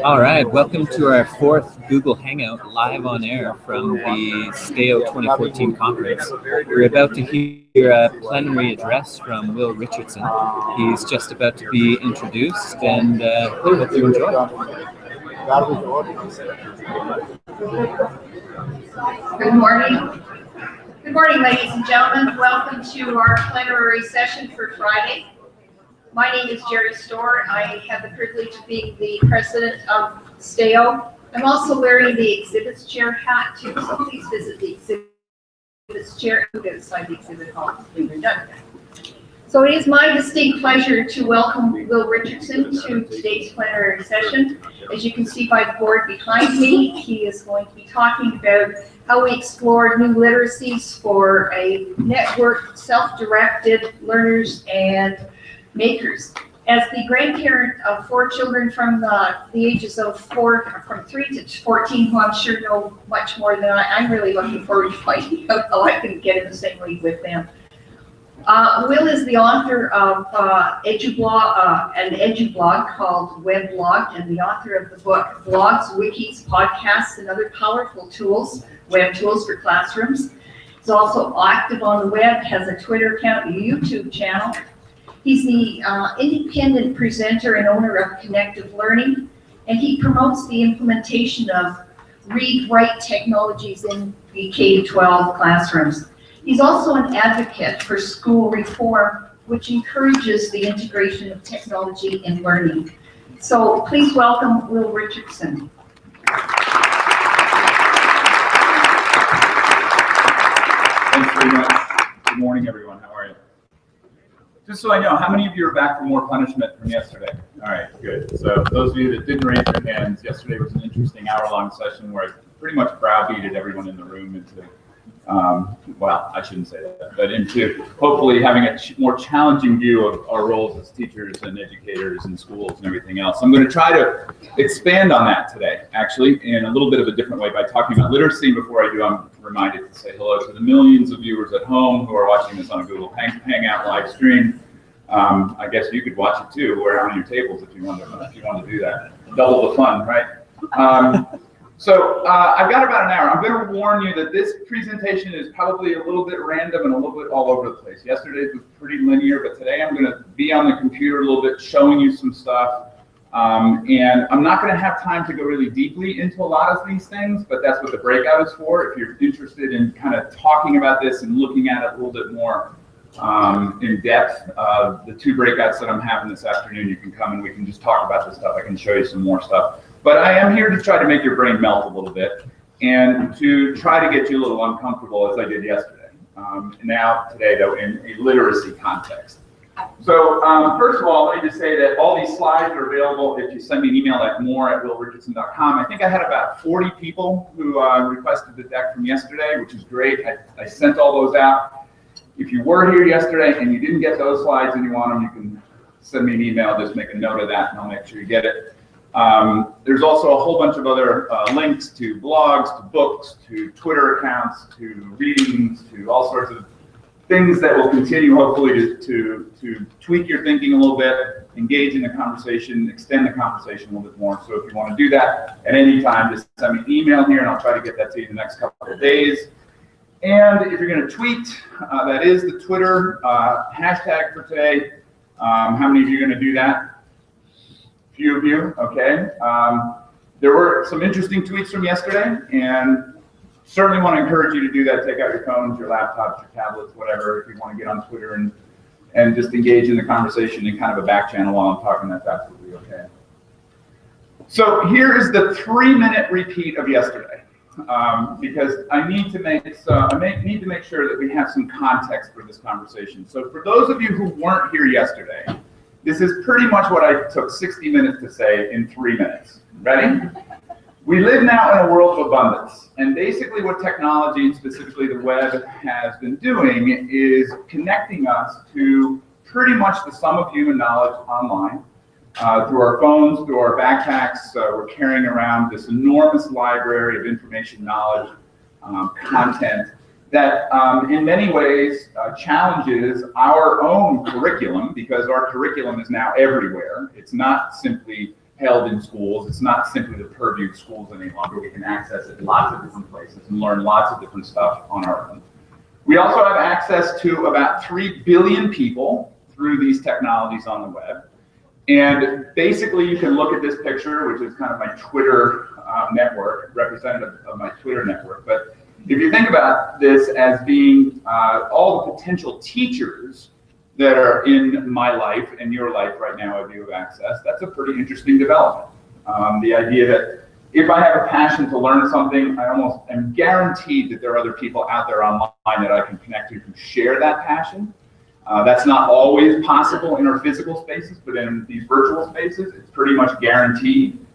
All right, welcome to our fourth Google Hangout live on air from the STAO 2014 conference. We're about to hear a plenary address from Will Richardson. He's just about to be introduced, and hope you enjoy. Good morning. Good morning, ladies and gentlemen. Welcome to our plenary session for Friday. My name is Jerry Storr. I have the privilege of being the president of STAO. I'm also wearing the exhibits chair hat too, so please visit the exhibits chair and get inside the exhibit hall when you're done. So it is my distinct pleasure to welcome Will Richardson to today's plenary session. As you can see by the board behind me, he is going to be talking about how we explore new literacies for a network, self-directed learners and makers. As the grandparent of 4 children from the ages of from 3 to 14, who I'm sure know much more than I'm really looking forward to finding out how I can get in the same league with them. Will is the author of an EduBlog called Weblog, and the author of the book Blogs, Wikis, Podcasts, and Other Powerful Tools, Web Tools for Classrooms. He's also active on the web, has a Twitter account, a YouTube channel. He's the independent presenter and owner of Connective Learning, and he promotes the implementation of read-write technologies in the K-12 classrooms. He's also an advocate for school reform, which encourages the integration of technology in learning. So please welcome Will Richardson. Thanks very much. Good morning, everyone. How are you? Just so I know, how many of you are back for more punishment from yesterday? All right, good. So those of you that didn't raise your hands, yesterday was an interesting hour-long session where I pretty much browbeated everyone in the room into well, I shouldn't say that, but into hopefully having a more challenging view of our roles as teachers and educators in schools and everything else. I'm going to try to expand on that today, actually, in a little bit of a different way by talking about literacy. Before I do, I'm reminded to say hello to the millions of viewers at home who are watching this on a Google Hangout live stream. I guess you could watch it too, around your tables if you want to do that. Double the fun, right? So I've got about an hour. I'm going to warn you that this presentation is probably a little bit random and a little bit all over the place. Yesterday's was pretty linear, but today I'm going to be on the computer a little bit, showing you some stuff. And I'm not going to have time to go really deeply into a lot of these things, but that's what the breakout is for. If you're interested in kind of talking about this and looking at it a little bit more in depth, the 2 breakouts that I'm having this afternoon, you can come and we can just talk about this stuff. I can show you some more stuff. But I am here to try to make your brain melt a little bit and to try to get you a little uncomfortable as I did yesterday. Today though, in a literacy context. So first of all, let me just say that all these slides are available if you send me an email at more@willrichardson.com. I think I had about 40 people who requested the deck from yesterday, which is great. I sent all those out. If you were here yesterday and you didn't get those slides and you want them, you can send me an email, just make a note of that and I'll make sure you get it. There's also a whole bunch of other links to blogs, to books, to Twitter accounts, to readings, to all sorts of things that will continue hopefully to tweak your thinking a little bit, engage in the conversation, extend the conversation a little bit more. So if you want to do that at any time, just send me an email here and I'll try to get that to you in the next couple of days. And if you're going to tweet, that is the Twitter hashtag for today. How many of you are going to do that? Few of you, okay. There were some interesting tweets from yesterday, and certainly want to encourage you to do that. Take out your phones, your laptops, your tablets, whatever, if you want to get on Twitter and just engage in the conversation in kind of a back channel while I'm talking. That's absolutely okay. So here is the 3-minute repeat of yesterday, because I need to make sure that we have some context for this conversation. So for those of you who weren't here yesterday, this is pretty much what I took 60 minutes to say in 3 minutes. Ready? We live now in a world of abundance, and basically what technology, and specifically the web, has been doing is connecting us to pretty much the sum of human knowledge online. Through our phones, through our backpacks, we're carrying around this enormous library of information, knowledge, content that in many ways challenges our own curriculum, because our curriculum is now everywhere. It's not simply held in schools. It's not simply the purview of schools any longer. We can access it in lots of different places and learn lots of different stuff on our own. We also have access to about 3 billion people through these technologies on the web. And basically, you can look at this picture, which is kind of my Twitter network, representative of my Twitter network. But if you think about this as being all the potential teachers that are in my life and your life right now if you have access, that's a pretty interesting development. The idea that if I have a passion to learn something, I almost am guaranteed that there are other people out there online that I can connect to who share that passion. That's not always possible in our physical spaces, but in these virtual spaces, it's pretty much guaranteed.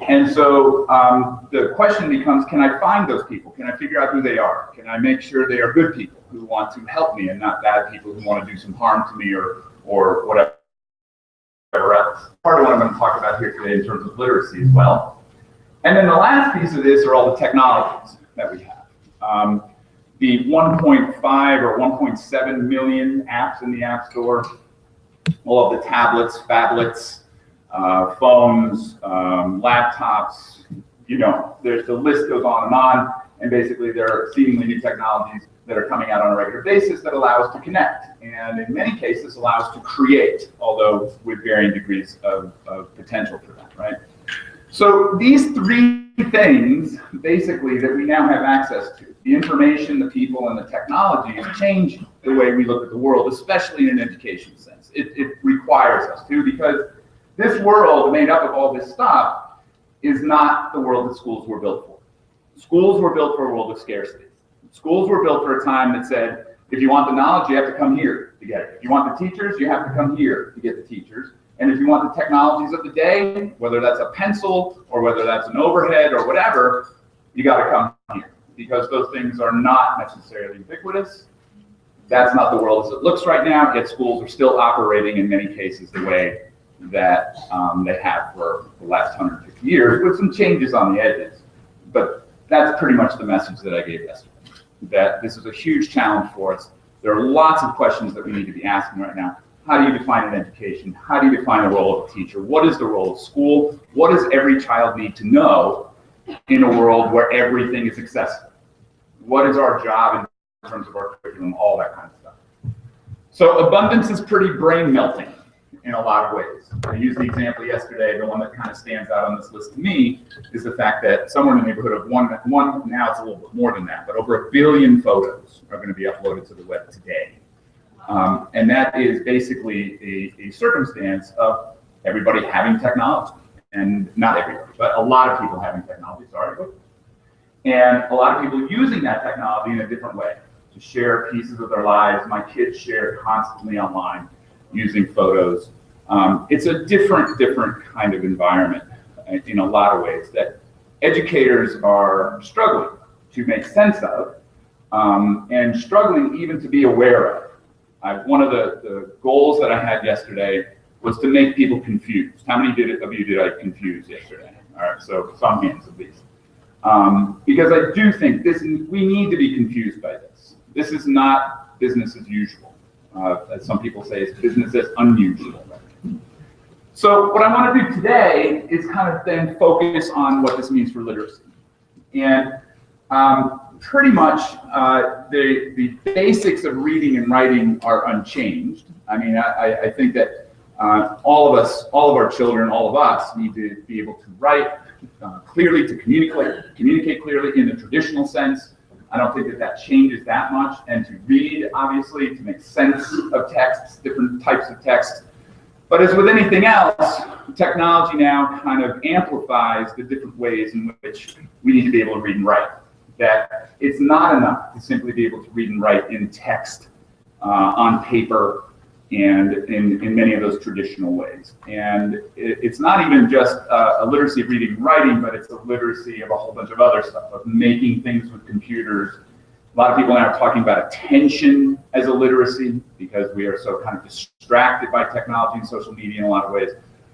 And so the question becomes, can I find those people? Can I figure out who they are? Can I make sure they are good people who want to help me and not bad people who want to do some harm to me or whatever else? Part of what I'm going to talk about here today in terms of literacy as well. And then the last piece of this are all the technologies that we have. The 1.5 or 1.7 million apps in the App Store, all of the tablets, phablets, phones, laptops, you know, the list goes on, and basically there are seemingly new technologies that are coming out on a regular basis that allow us to connect, and in many cases allow us to create, although with varying degrees of potential for that, right? So these 3 things, basically, that we now have access to, the information, the people, and the technologies, change the way we look at the world, especially in an education sense. It requires us to, because this world made up of all this stuff is not the world that schools were built for. Schools were built for a world of scarcity. Schools were built for a time that said, if you want the knowledge, you have to come here to get it. If you want the teachers, you have to come here to get the teachers. And if you want the technologies of the day, whether that's a pencil or whether that's an overhead or whatever, you got to come here, because those things are not necessarily ubiquitous. That's not the world as it looks right now, yet schools are still operating in many cases the way that they have for the last 150 years, with some changes on the edges. But that's pretty much the message that I gave yesterday, that this is a huge challenge for us. There are lots of questions that we need to be asking right now. How do you define an education? How do you define the role of a teacher? What is the role of school? What does every child need to know in a world where everything is accessible? What is our job in terms of our curriculum, all that kind of stuff. So abundance is pretty brain melting in a lot of ways. I used the example yesterday, the one that kind of stands out on this list to me is the fact that somewhere in the neighborhood of one, now it's a little bit more than that, but over 1 billion photos are going to be uploaded to the web today. And that is basically a circumstance of everybody having technology, and not everybody, but a lot of people having technology, sorry. And a lot of people using that technology in a different way to share pieces of their lives. My kids share constantly online using photos. It's a different kind of environment in a lot of ways that educators are struggling to make sense of, and struggling even to be aware of. One of the goals that I had yesterday was to make people confused. How many of you did I confuse yesterday? All right, so some hands at least. Because I do think we need to be confused by this. This is not business as usual. As some people say, it's business as unusual. So what I want to do today is kind of then focus on what this means for literacy. And pretty much the basics of reading and writing are unchanged. I mean, I think that all of us, all of our children, all of us need to be able to write clearly, to communicate clearly in the traditional sense. I don't think that changes that much. And to read, obviously, to make sense of texts, different types of texts. But as with anything else, technology now kind of amplifies the different ways in which we need to be able to read and write. That it's not enough to simply be able to read and write in text, on paper, and in many of those traditional ways. And it's not even just a literacy of reading and writing, but it's a literacy of a whole bunch of other stuff, of making things with computers. A lot of people now are talking about attention as a literacy because we are so kind of distracted by technology and social media in a lot of ways.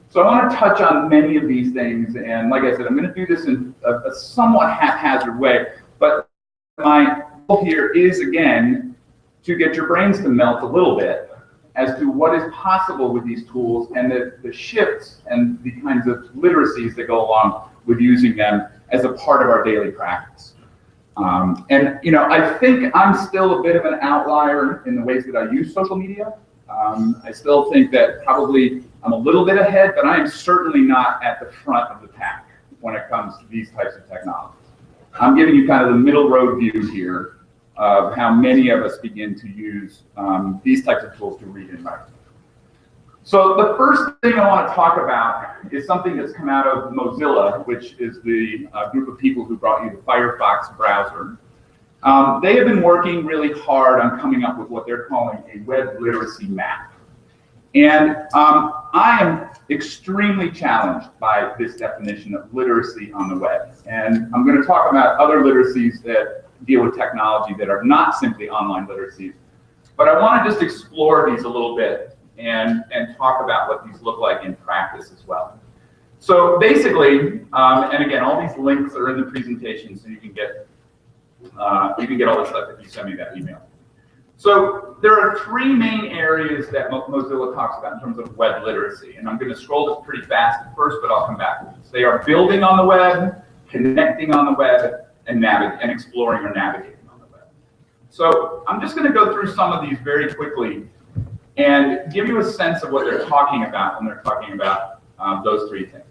So I want to touch on many of these things, and like I said, I'm going to do this in a somewhat haphazard way, but my here is, again, to get your brains to melt a little bit as to what is possible with these tools and the shifts and the kinds of literacies that go along with using them as a part of our daily practice. And you know, I think I'm still a bit of an outlier in the ways that I use social media. I still think that probably I'm a little bit ahead, but I am certainly not at the front of the pack when it comes to these types of technologies. I'm giving you kind of the middle road view here of how many of us begin to use these types of tools to read and write. So the first thing I want to talk about is something that's come out of Mozilla, which is the group of people who brought you the Firefox browser. They have been working really hard on coming up with what they're calling a web literacy map. And I am extremely challenged by this definition of literacy on the web. And I'm going to talk about other literacies that deal with technology that are not simply online literacies. But I want to just explore these a little bit and talk about what these look like in practice as well. So basically, and again, all these links are in the presentation, so you can get all this stuff if you send me that email. So there are three main areas that Mozilla talks about in terms of web literacy, and I'm going to scroll this pretty fast at first, but I'll come back to this. They are building on the web, connecting on the web, and exploring or navigating on the web. So I'm just going to go through some of these very quickly and give you a sense of what they're talking about when they're talking about those three things.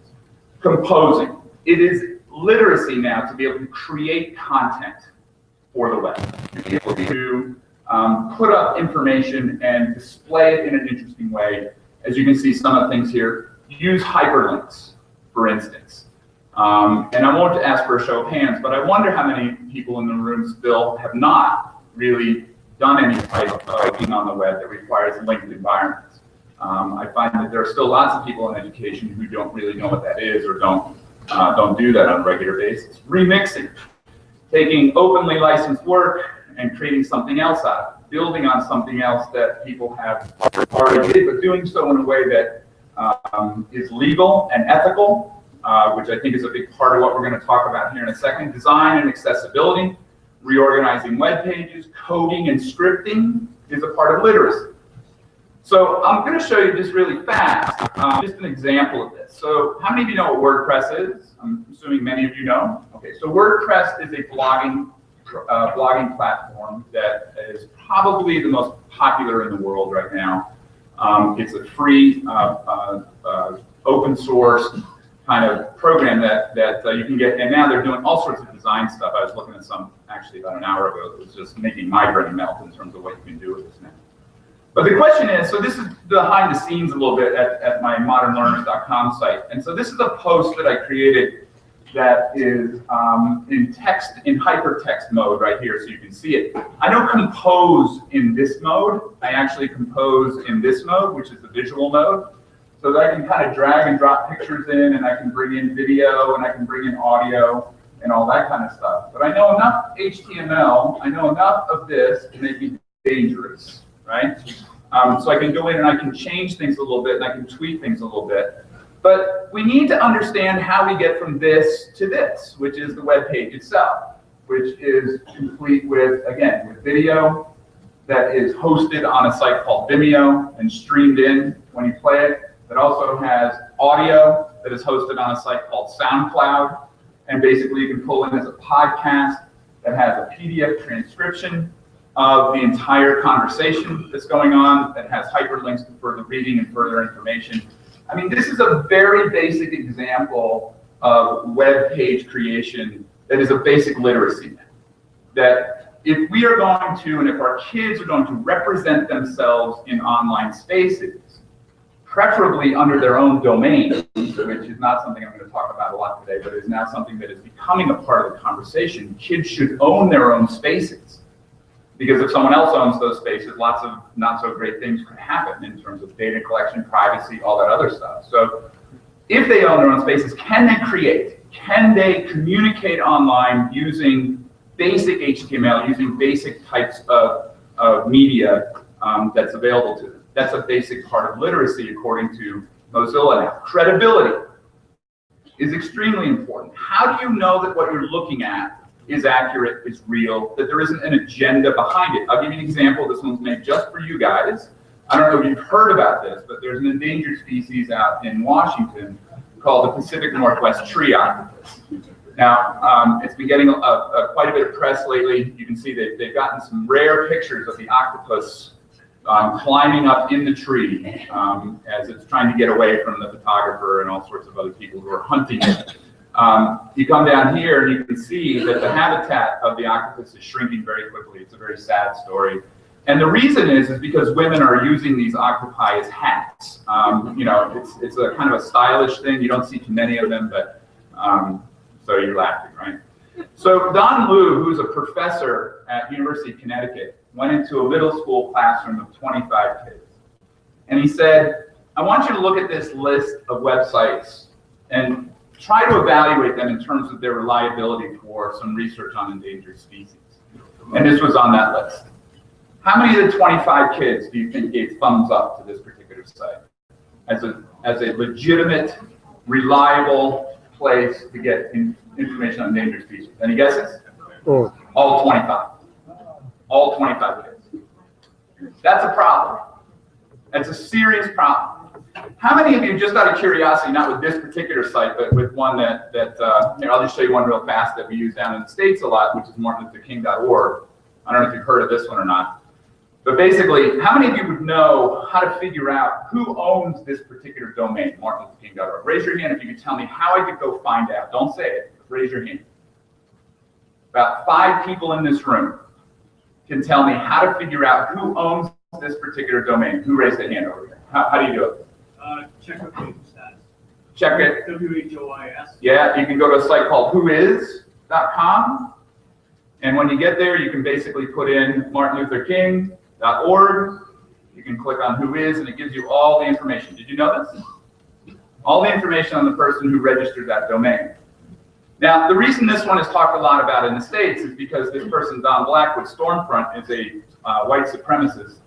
Composing. It is literacy now to be able to create content for the web, to be able to put up information and display it in an interesting way. As you can see, some of the things here, use hyperlinks, for instance. And I won't ask for a show of hands, but I wonder how many people in the room still have not really done any type of writing on the web that requires linked environments. I find that there are still lots of people in education who don't really know what that is or don't do that on a regular basis. Remixing, taking openly licensed work and creating something else out of it, building on something else that people have already did, but doing so in a way that is legal and ethical, which I think is a big part of what we're going to talk about here in a second. Design and accessibility, reorganizing web pages, coding and scripting is a part of literacy. So I'm going to show you just really fast, just an example of this. So how many of you know what WordPress is? I'm assuming many of you know. Okay, so WordPress is a blogging platform that is probably the most popular in the world right now. It's a free, open source kind of program that you can get, and now they're doing all sorts of design stuff. I was looking at some actually about an hour ago that was just making my brain melt in terms of what you can do with this now. But the question is, so this is behind the scenes a little bit at my modernlearners.com site, and so this is a post that I created that is in hypertext mode right here, so you can see it. I don't compose in this mode. I actually compose in this mode, which is the visual mode, so that I can kind of drag and drop pictures in, and I can bring in video, and I can bring in audio, and all that kind of stuff. But I know enough HTML, I know enough of this to make me dangerous, right? So I can go in and I can change things a little bit, and I can tweak things a little bit. But we need to understand how we get from this to this, which is the web page itself, which is complete with, again, with video that is hosted on a site called Vimeo and streamed in when you play it. That also has audio that is hosted on a site called SoundCloud. And basically you can pull in as a podcast that has a PDF transcription of the entire conversation that's going on, that has hyperlinks to further reading and further information. I mean, this is a very basic example of web page creation that is a basic literacy. That if we are going to, and if our kids are going to represent themselves in online spaces, preferably under their own domain, which is not something I'm going to talk about a lot today, but is now something that is becoming a part of the conversation. Kids should own their own spaces, because if someone else owns those spaces, lots of not so great things could happen in terms of data collection, privacy, all that other stuff. So if they own their own spaces, can they create? Can they communicate online using basic HTML, using basic types of media that's available to them? That's a basic part of literacy according to Mozilla now. Credibility is extremely important. How do you know that what you're looking at is accurate, is real, that there isn't an agenda behind it. I'll give you an example. This one's made just for you guys. I don't know if you've heard about this, but there's an endangered species out in Washington called the Pacific Northwest tree octopus. Now, it's been getting quite a bit of press lately. You can see that they've gotten some rare pictures of the octopus climbing up in the tree as it's trying to get away from the photographer and all sorts of other people who are hunting it. You come down here and you can see that the habitat of the octopus is shrinking very quickly. It's a very sad story. And the reason is because women are using these octopi as hats. You know, it's a kind of a stylish thing. You don't see too many of them, but so you're laughing, right? So Don Liu, who's a professor at University of Connecticut, went into a middle school classroom of 25 kids. And he said, I want you to look at this list of websites and try to evaluate them in terms of their reliability for some research on endangered species. And this was on that list. How many of the 25 kids do you think gave thumbs up to this particular site as a legitimate, reliable place to get information on endangered species? Any guesses? Oh. All 25. All 25 kids. That's a problem. That's a serious problem. How many of you, just out of curiosity, not with this particular site, but with one that here, I'll just show you one real fast that we use down in the States a lot, which is martinlutherking.org. I don't know if you've heard of this one or not. But basically, how many of you would know how to figure out who owns this particular domain, martinlutherking.org? Raise your hand if you could tell me how I could go find out. Don't say it, raise your hand. About 5 people in this room can tell me how to figure out who owns this particular domain. Who raised their hand over here? How do you do it? Check with the status. Check it. WHOIS. Yeah, you can go to a site called whois.com. And when you get there, you can basically put in martinlutherking.org. You can click on who is, and it gives you all the information. Did you know this? All the information on the person who registered that domain. Now, the reason this one is talked a lot about in the States is because this person, Don Blackwood, Stormfront, is a white supremacist.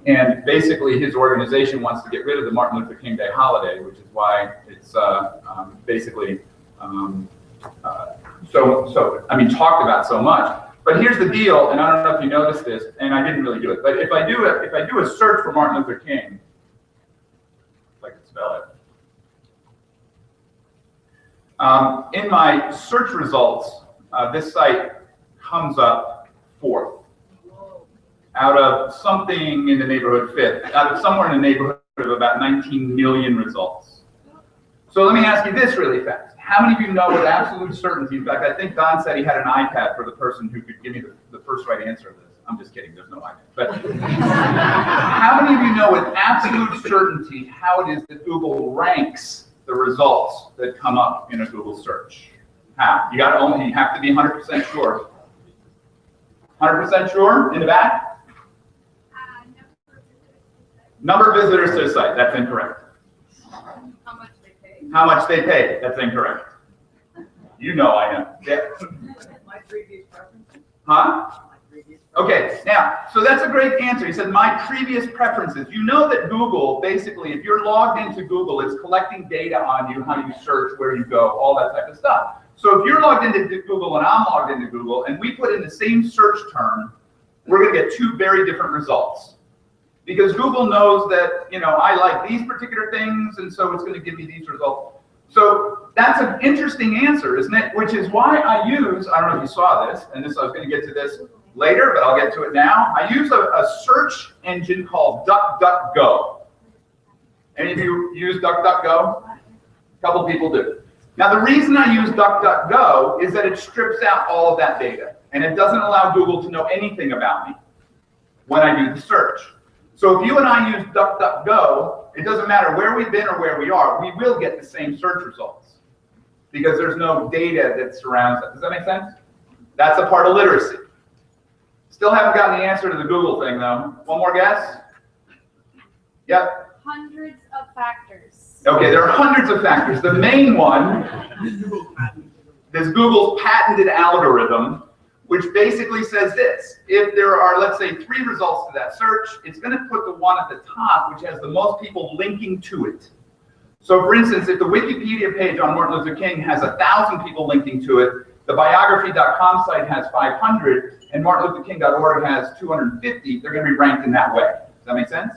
And basically, his organization wants to get rid of the Martin Luther King Day holiday, which is why it's basically talked about so much. But here's the deal, and I don't know if you noticed this, and I didn't really do it. But if I do a search for Martin Luther King, if I can spell it, in my search results, this site comes up 4th. Out of something in the neighborhood 5th, out of somewhere in the neighborhood of about 19 million results. So let me ask you this really fast. How many of you know with absolute certainty, in fact, I think Don said he had an iPad for the person who could give me the first right answer of this. I'm just kidding, there's no iPad. But how many of you know with absolute certainty how it is that Google ranks the results that come up in a Google search? How? You have to be 100% sure. 100% sure in the back? Number of visitors to the site, that's incorrect. How much they pay. How much they pay, that's incorrect. You know I know. Yeah. My previous preferences. Huh? My previous preferences. Okay, now, so that's a great answer. He said, my previous preferences. You know that Google, basically, if you're logged into Google, it's collecting data on you, how you search, where you go, all that type of stuff. So if you're logged into Google and I'm logged into Google, and we put in the same search term, we're going to get 2 very different results. Because Google knows that, you know, I like these particular things, and so it's going to give me these results. So that's an interesting answer, isn't it? Which is why I use, I don't know if you saw this, and this I was going to get to this later, but I'll get to it now. I use a search engine called DuckDuckGo. Any of you use DuckDuckGo? A couple people do. Now, the reason I use DuckDuckGo is that it strips out all of that data, and it doesn't allow Google to know anything about me when I do the search. So if you and I use DuckDuckGo, it doesn't matter where we've been or where we are, we will get the same search results because there's no data that surrounds that. Does that make sense? That's a part of literacy. Still haven't gotten the answer to the Google thing, though. One more guess? Yep. Hundreds of factors. Okay, there are hundreds of factors. The main one is Google's patented algorithm, which basically says this. If there are, let's say, 3 results to that search, it's going to put the one at the top, which has the most people linking to it. So for instance, if the Wikipedia page on Martin Luther King has 1,000 people linking to it, the biography.com site has 500 and martinlutherking.org has 250, they're going to be ranked in that way. Does that make sense?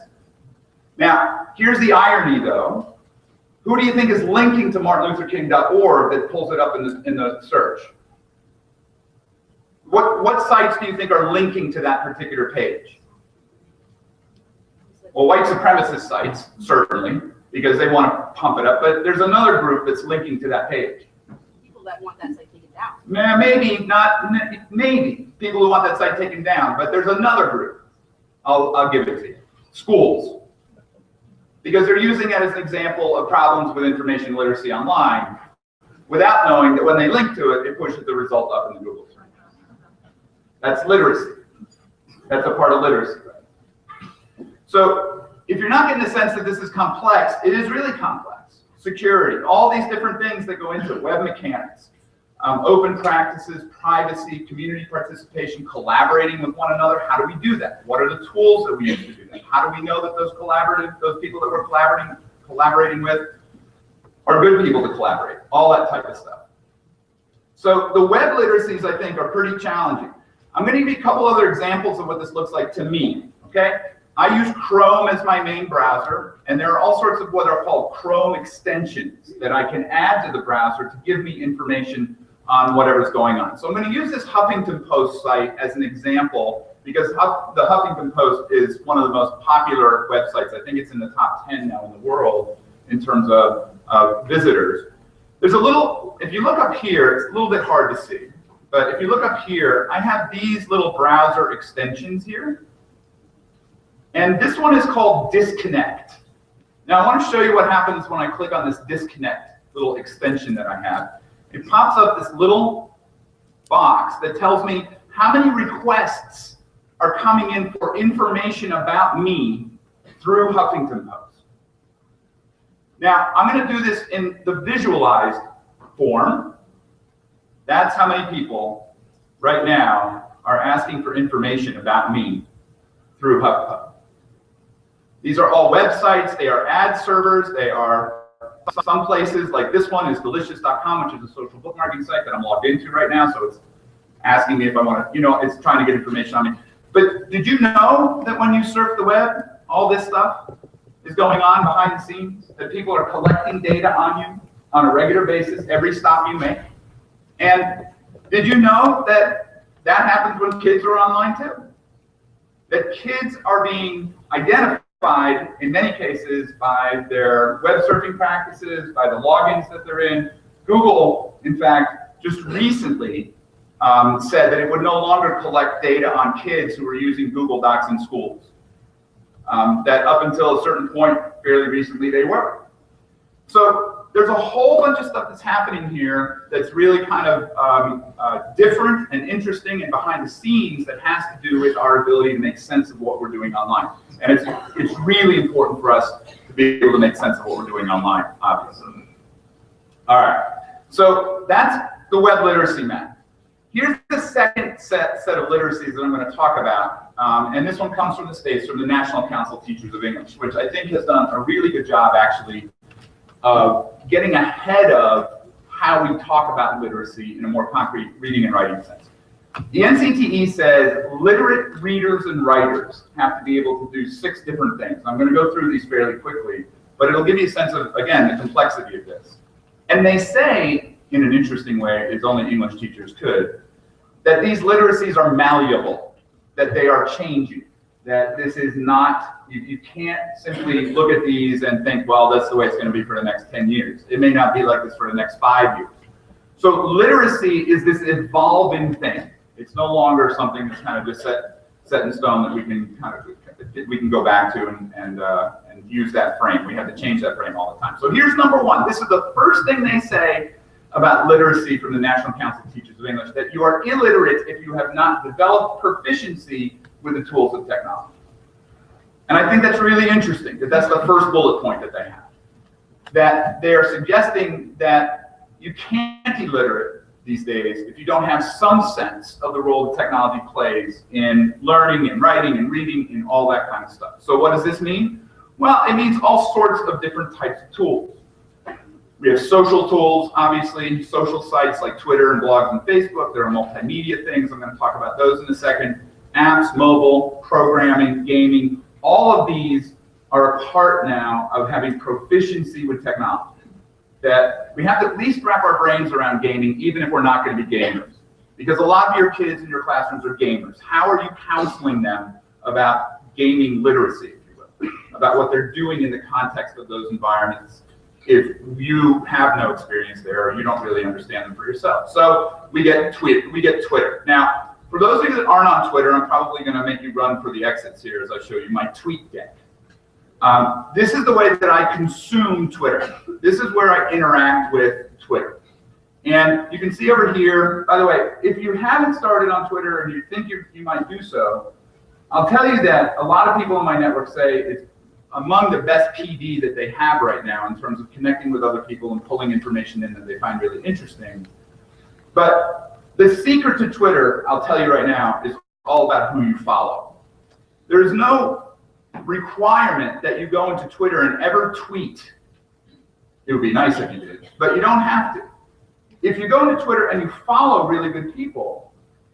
Now, here's the irony though. Who do you think is linking to martinlutherking.org that pulls it up in the search? What sites do you think are linking to that particular page? Well, white supremacist sites, certainly, because they want to pump it up, but there's another group that's linking to that page. People that want that site taken down. Maybe people who want that site taken down, but there's another group. I'll give it to you. Schools. Because they're using it as an example of problems with information literacy online without knowing that when they link to it, it pushes the result up in the Google search. That's literacy. That's a part of literacy. So if you're not getting the sense that this is complex, it is really complex. Security, all these different things that go into it, web mechanics, open practices, privacy, community participation, collaborating with one another. How do we do that? What are the tools that we use to do that? How do we know that those people that we're collaborating with are good people to collaborate? All that type of stuff. So the web literacies, I think, are pretty challenging. I'm going to give you a couple other examples of what this looks like to me, okay? I use Chrome as my main browser, and there are all sorts of what are called Chrome extensions that I can add to the browser to give me information on whatever's going on. So I'm going to use this Huffington Post site as an example because the Huffington Post is one of the most popular websites. I think it's in the top 10 now in the world in terms of visitors. There's a little, if you look up here, it's a little bit hard to see. But if you look up here, I have these little browser extensions here. And this one is called Disconnect. Now I want to show you what happens when I click on this Disconnect little extension that I have. It pops up this little box that tells me how many requests are coming in for information about me through Huffington Post. Now I'm going to do this in the visualized form. That's how many people right now are asking for information about me through HuffPub. These are all websites, they are ad servers, they are some places like this one is delicious.com, which is a social bookmarking site that I'm logged into right now, so it's asking me if I want to, it's trying to get information on me. But did you know that when you surf the web, all this stuff is going on behind the scenes? That people are collecting data on you on a regular basis, every stop you make? And did you know that that happens when kids are online too? That kids are being identified in many cases by their web surfing practices, by the logins that they're in. Google, in fact, just recently said that it would no longer collect data on kids who were using Google Docs in schools. That up until a certain point, fairly recently, they were. So there's a whole bunch of stuff that's happening here that's really kind of different and interesting and behind the scenes that has to do with our ability to make sense of what we're doing online. And it's really important for us to be able to make sense of what we're doing online, obviously. All right, so that's the web literacy map. Here's the second set of literacies that I'm going to talk about. And this one comes from the States, from the National Council of Teachers of English, which I think has done a really good job, actually, of getting ahead of how we talk about literacy in a more concrete reading and writing sense. The NCTE says literate readers and writers have to be able to do 6 different things. I'm going to go through these fairly quickly, but it'll give you a sense of, again, the complexity of this. And they say, in an interesting way, as only English teachers could, that these literacies are malleable, that they are changing, that this is not, you can't simply look at these and think, well, that's the way it's going to be for the next 10 years. It may not be like this for the next 5 years. So literacy is this evolving thing. It's no longer something that's kind of just set in stone that we can kind of go back to and use that frame. We have to change that frame all the time. So here's number 1. This is the first thing they say about literacy from the National Council of Teachers of English, that you are illiterate if you have not developed proficiency with the tools of technology. And I think that's really interesting, that that's the first bullet point that they have. That they are suggesting that you can't be literate these days if you don't have some sense of the role that technology plays in learning and writing and reading and all that kind of stuff. So what does this mean? Well, it means all sorts of different types of tools. We have social tools, obviously, social sites like Twitter and blogs and Facebook. There are multimedia things. I'm going to talk about those in a second. Apps, mobile, programming, gaming. All of these are a part now of having proficiency with technology. That we have to at least wrap our brains around gaming, even if we're not going to be gamers. Because a lot of your kids in your classrooms are gamers. How are you counseling them about gaming literacy, if you will? About what they're doing in the context of those environments if you have no experience there or you don't really understand them for yourself. So we get Twitter. Now, for those of you that aren't on Twitter, I'm probably going to make you run for the exits here as I show you my tweet deck. This is the way that I consume Twitter. This is where I interact with Twitter. And you can see over here, by the way, if you haven't started on Twitter and you think you might do so, I'll tell you that a lot of people in my network say it's among the best PD that they have right now in terms of connecting with other people and pulling information in that they find really interesting. But the secret to Twitter, I'll tell you right now, is all about who you follow. There's no requirement that you go into Twitter and ever tweet. It would be nice if you did, but you don't have to. If you go into Twitter and you follow really good people,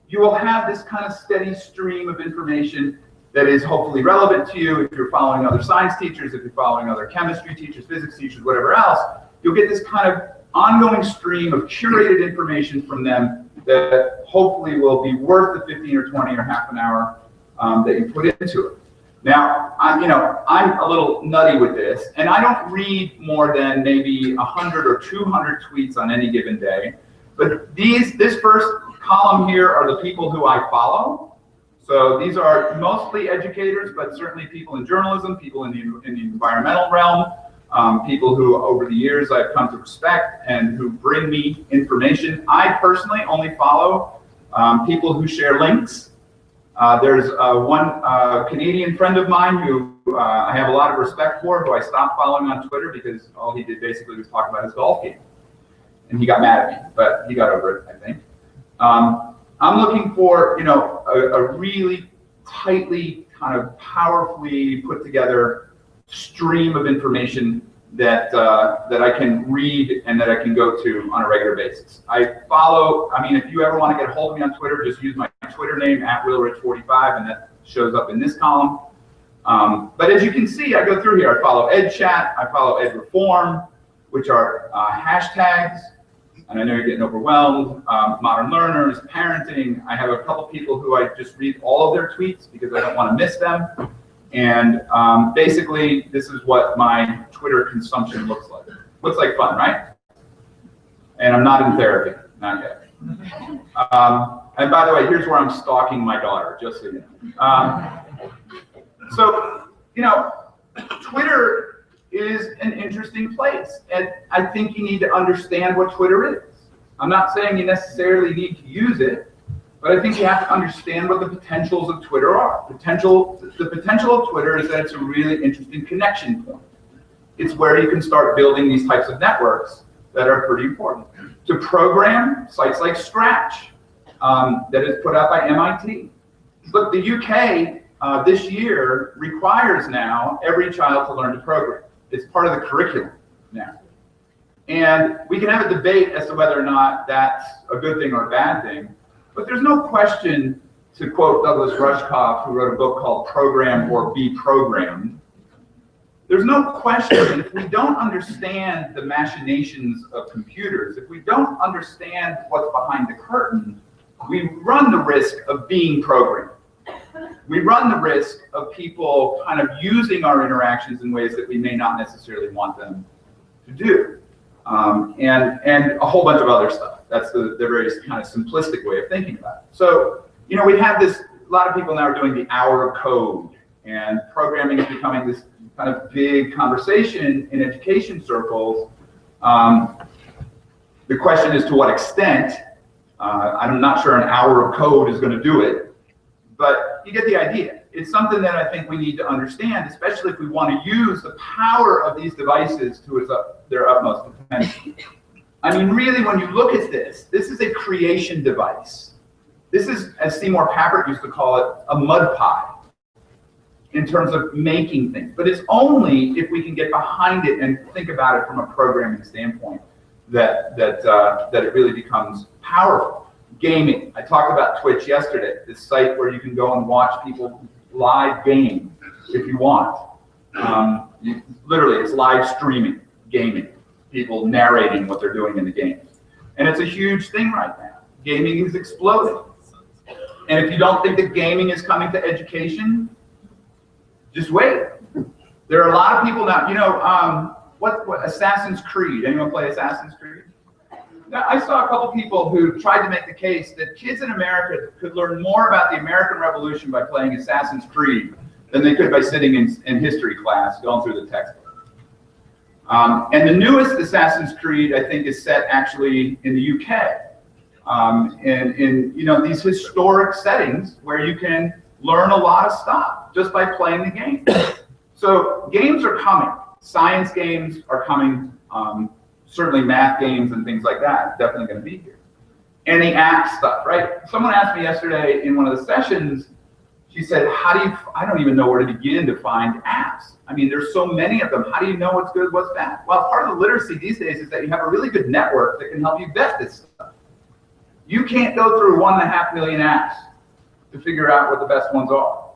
you will have this kind of steady stream of information that is hopefully relevant to you. If you're following other science teachers, if you're following other chemistry teachers, physics teachers, whatever else, you'll get this kind of ongoing stream of curated information from them that hopefully will be worth the 15 or 20 or half an hour that you put into it. Now, I'm a little nutty with this, and I don't read more than maybe 100 or 200 tweets on any given day. But this first column here are the people who I follow. So these are mostly educators, but certainly people in journalism, people in the environmental realm, people who over the years I've come to respect and who bring me information. I personally only follow people who share links. There's one Canadian friend of mine who I have a lot of respect for, who I stopped following on Twitter because all he did basically was talk about his golf game. And he got mad at me, but he got over it, I think. I'm looking for, a really tightly, kind of powerfully put together stream of information that that I can read and that I can go to on a regular basis. If you ever want to get a hold of me on Twitter, just use my Twitter name @WillRich45, and that shows up in this column. But as you can see, I go through here. I follow EdChat, I follow EdReform, which are hashtags. And I know you're getting overwhelmed. Modern Learners, parenting. I have a couple people who I just read all of their tweets because I don't want to miss them. And basically, this is what my Twitter consumption looks like. Looks like fun, right? And I'm not in therapy, not yet. And by the way, here's where I'm stalking my daughter, just so you know. Twitter is an interesting place, and I think you need to understand what Twitter is. I'm not saying you necessarily need to use it, but I think you have to understand what the potentials of Twitter are. The potential of Twitter is that it's a really interesting connection point. It's where you can start building these types of networks that are pretty important. To program, sites like Scratch, that is put out by MIT. Look, the UK this year requires now every child to learn to program. It's part of the curriculum now. And we can have a debate as to whether or not that's a good thing or a bad thing, but there's no question, to quote Douglas Rushkoff, who wrote a book called Program or Be Programmed, there's no question that if we don't understand the machinations of computers, if we don't understand what's behind the curtain, we run the risk of being programmed. We run the risk of people kind of using our interactions in ways that we may not necessarily want them to do. And a whole bunch of other stuff. That's the very kind of simplistic way of thinking about it. So, we have this, a lot of people now are doing the hour of code, and programming is becoming this kind of big conversation in education circles. The question is to what extent. I'm not sure an hour of code is going to do it. But you get the idea. It's something that I think we need to understand, especially if we want to use the power of these devices to their utmost potential. I mean, really, when you look at this is a creation device. This is, as Seymour Papert used to call it, a mud pie. in terms of making things. But it's only if we can get behind it and think about it from a programming standpoint that it really becomes powerful. Gaming. I talked about Twitch yesterday, this site where you can go and watch people live game if you want. Literally, it's live streaming gaming, people narrating what they're doing in the games. And it's a huge thing right now. Gaming is exploding. And if you don't think that gaming is coming to education, just wait. There are a lot of people now, you know, what Assassin's Creed, anyone play Assassin's Creed? Now, I saw a couple people who tried to make the case that kids in America could learn more about the American Revolution by playing Assassin's Creed than they could by sitting in history class going through the textbook. And the newest Assassin's Creed, I think, is set actually in the UK. In you know, these historic settings where you can learn a lot of stuff just by playing the game. So games are coming. Science games are coming. Certainly math games and things like that, definitely going to be here. And the app stuff, right? Someone asked me yesterday in one of the sessions, she said, I don't even know where to begin to find apps. I mean, there's so many of them. How do you know what's good, what's bad? Well, part of the literacy these days is that you have a really good network that can help you vet this stuff. You can't go through 1.5 million apps to figure out what the best ones are.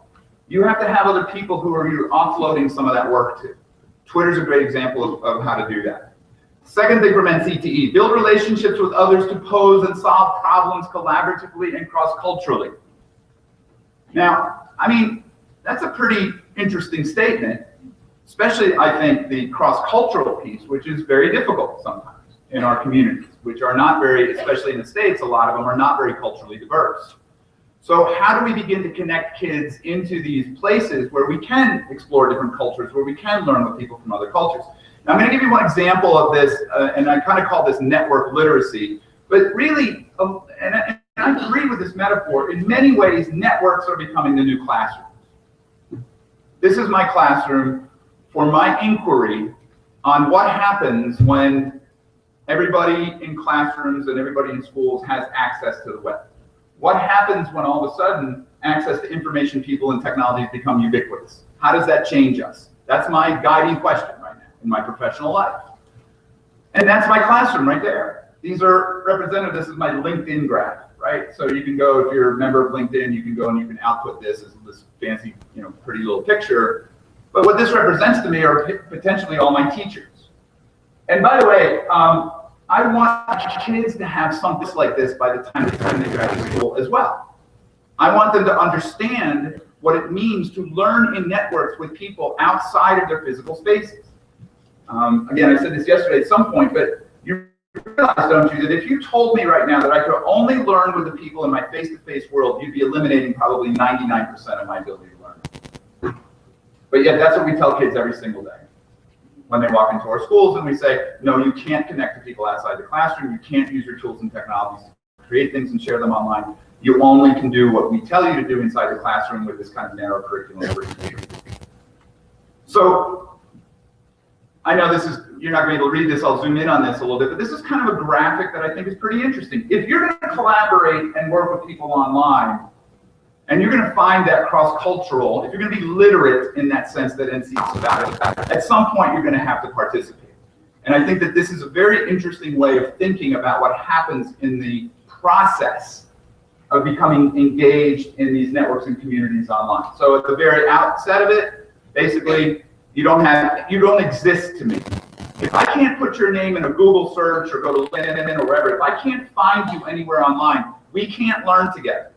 You have to have other people who are you're offloading some of that work to. Twitter's a great example of how to do that. Second thing from NCTE, build relationships with others to pose and solve problems collaboratively and cross-culturally. Now, I mean, that's a pretty interesting statement, especially, I think, the cross-cultural piece, which is very difficult sometimes in our communities, which are not very, especially in the States, a lot of them are not very culturally diverse. So how do we begin to connect kids into these places where we can explore different cultures, where we can learn with people from other cultures? Now, I'm going to give you one example of this, and I kind of call this network literacy, but really, and I agree with this metaphor, in many ways, networks are becoming the new classrooms. This is my classroom for my inquiry on what happens when everybody in classrooms and everybody in schools has access to the web. What happens when all of a sudden access to information, people, and technologies become ubiquitous? How does that change us? That's my guiding question right now in my professional life. And that's my classroom right there. These are represented, this is my LinkedIn graph, right? So you can go, if you're a member of LinkedIn, you can go and you can output this as this fancy, you know, pretty little picture. But what this represents to me are potentially all my teachers. And by the way, I want kids to have something like this by the time they graduate school as well. I want them to understand what it means to learn in networks with people outside of their physical spaces. Again, I said this yesterday at some point, but you realize, don't you, that if you told me right now that I could only learn with the people in my face-to-face world, you'd be eliminating probably 99% of my ability to learn. But yet that's what we tell kids every single day when they walk into our schools, and we say, no, you can't connect to people outside the classroom. You can't use your tools and technologies to create things and share them online. You only can do what we tell you to do inside the classroom with this kind of narrow curriculum. So I know this is, you're not going to be able to read this, I'll zoom in on this a little bit, but this is kind of a graphic that I think is pretty interesting. If you're going to collaborate and work with people online, and you're going to find that cross-cultural, if you're going to be literate in that sense that NC is about, at some point you're going to have to participate. And I think that this is a very interesting way of thinking about what happens in the process of becoming engaged in these networks and communities online. So at the very outset of it, basically, you don't exist to me. If I can't put your name in a Google search or go to LinkedIn or wherever, if I can't find you anywhere online, we can't learn together.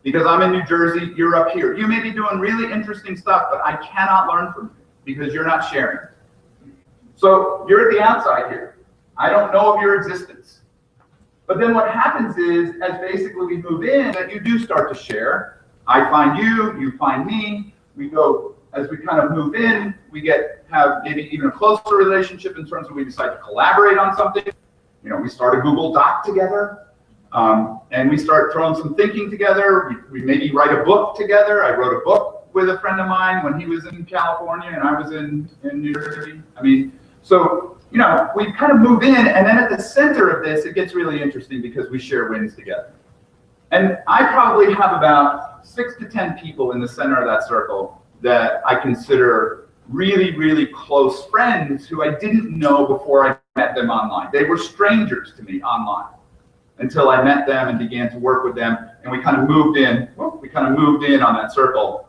Because I'm in New Jersey, you're up here. You may be doing really interesting stuff, but I cannot learn from you because you're not sharing. So you're at the outside here. I don't know of your existence. But then what happens is, as basically we move in, that you do start to share. I find you, you find me. We go, as we kind of move in, we have maybe even a closer relationship in terms of we decide to collaborate on something. You know, we start a Google Doc together. And we start throwing some thinking together. We maybe write a book together. I wrote a book with a friend of mine when he was in California and I was in New Jersey. I mean, so, you know, we kind of move in, and then at the center of this, it gets really interesting because we share wins together. And I probably have about 6 to 10 people in the center of that circle that I consider really, really close friends who I didn't know before I met them online. They were strangers to me online until I met them and began to work with them, and we kind of moved in. We kind of moved in on that circle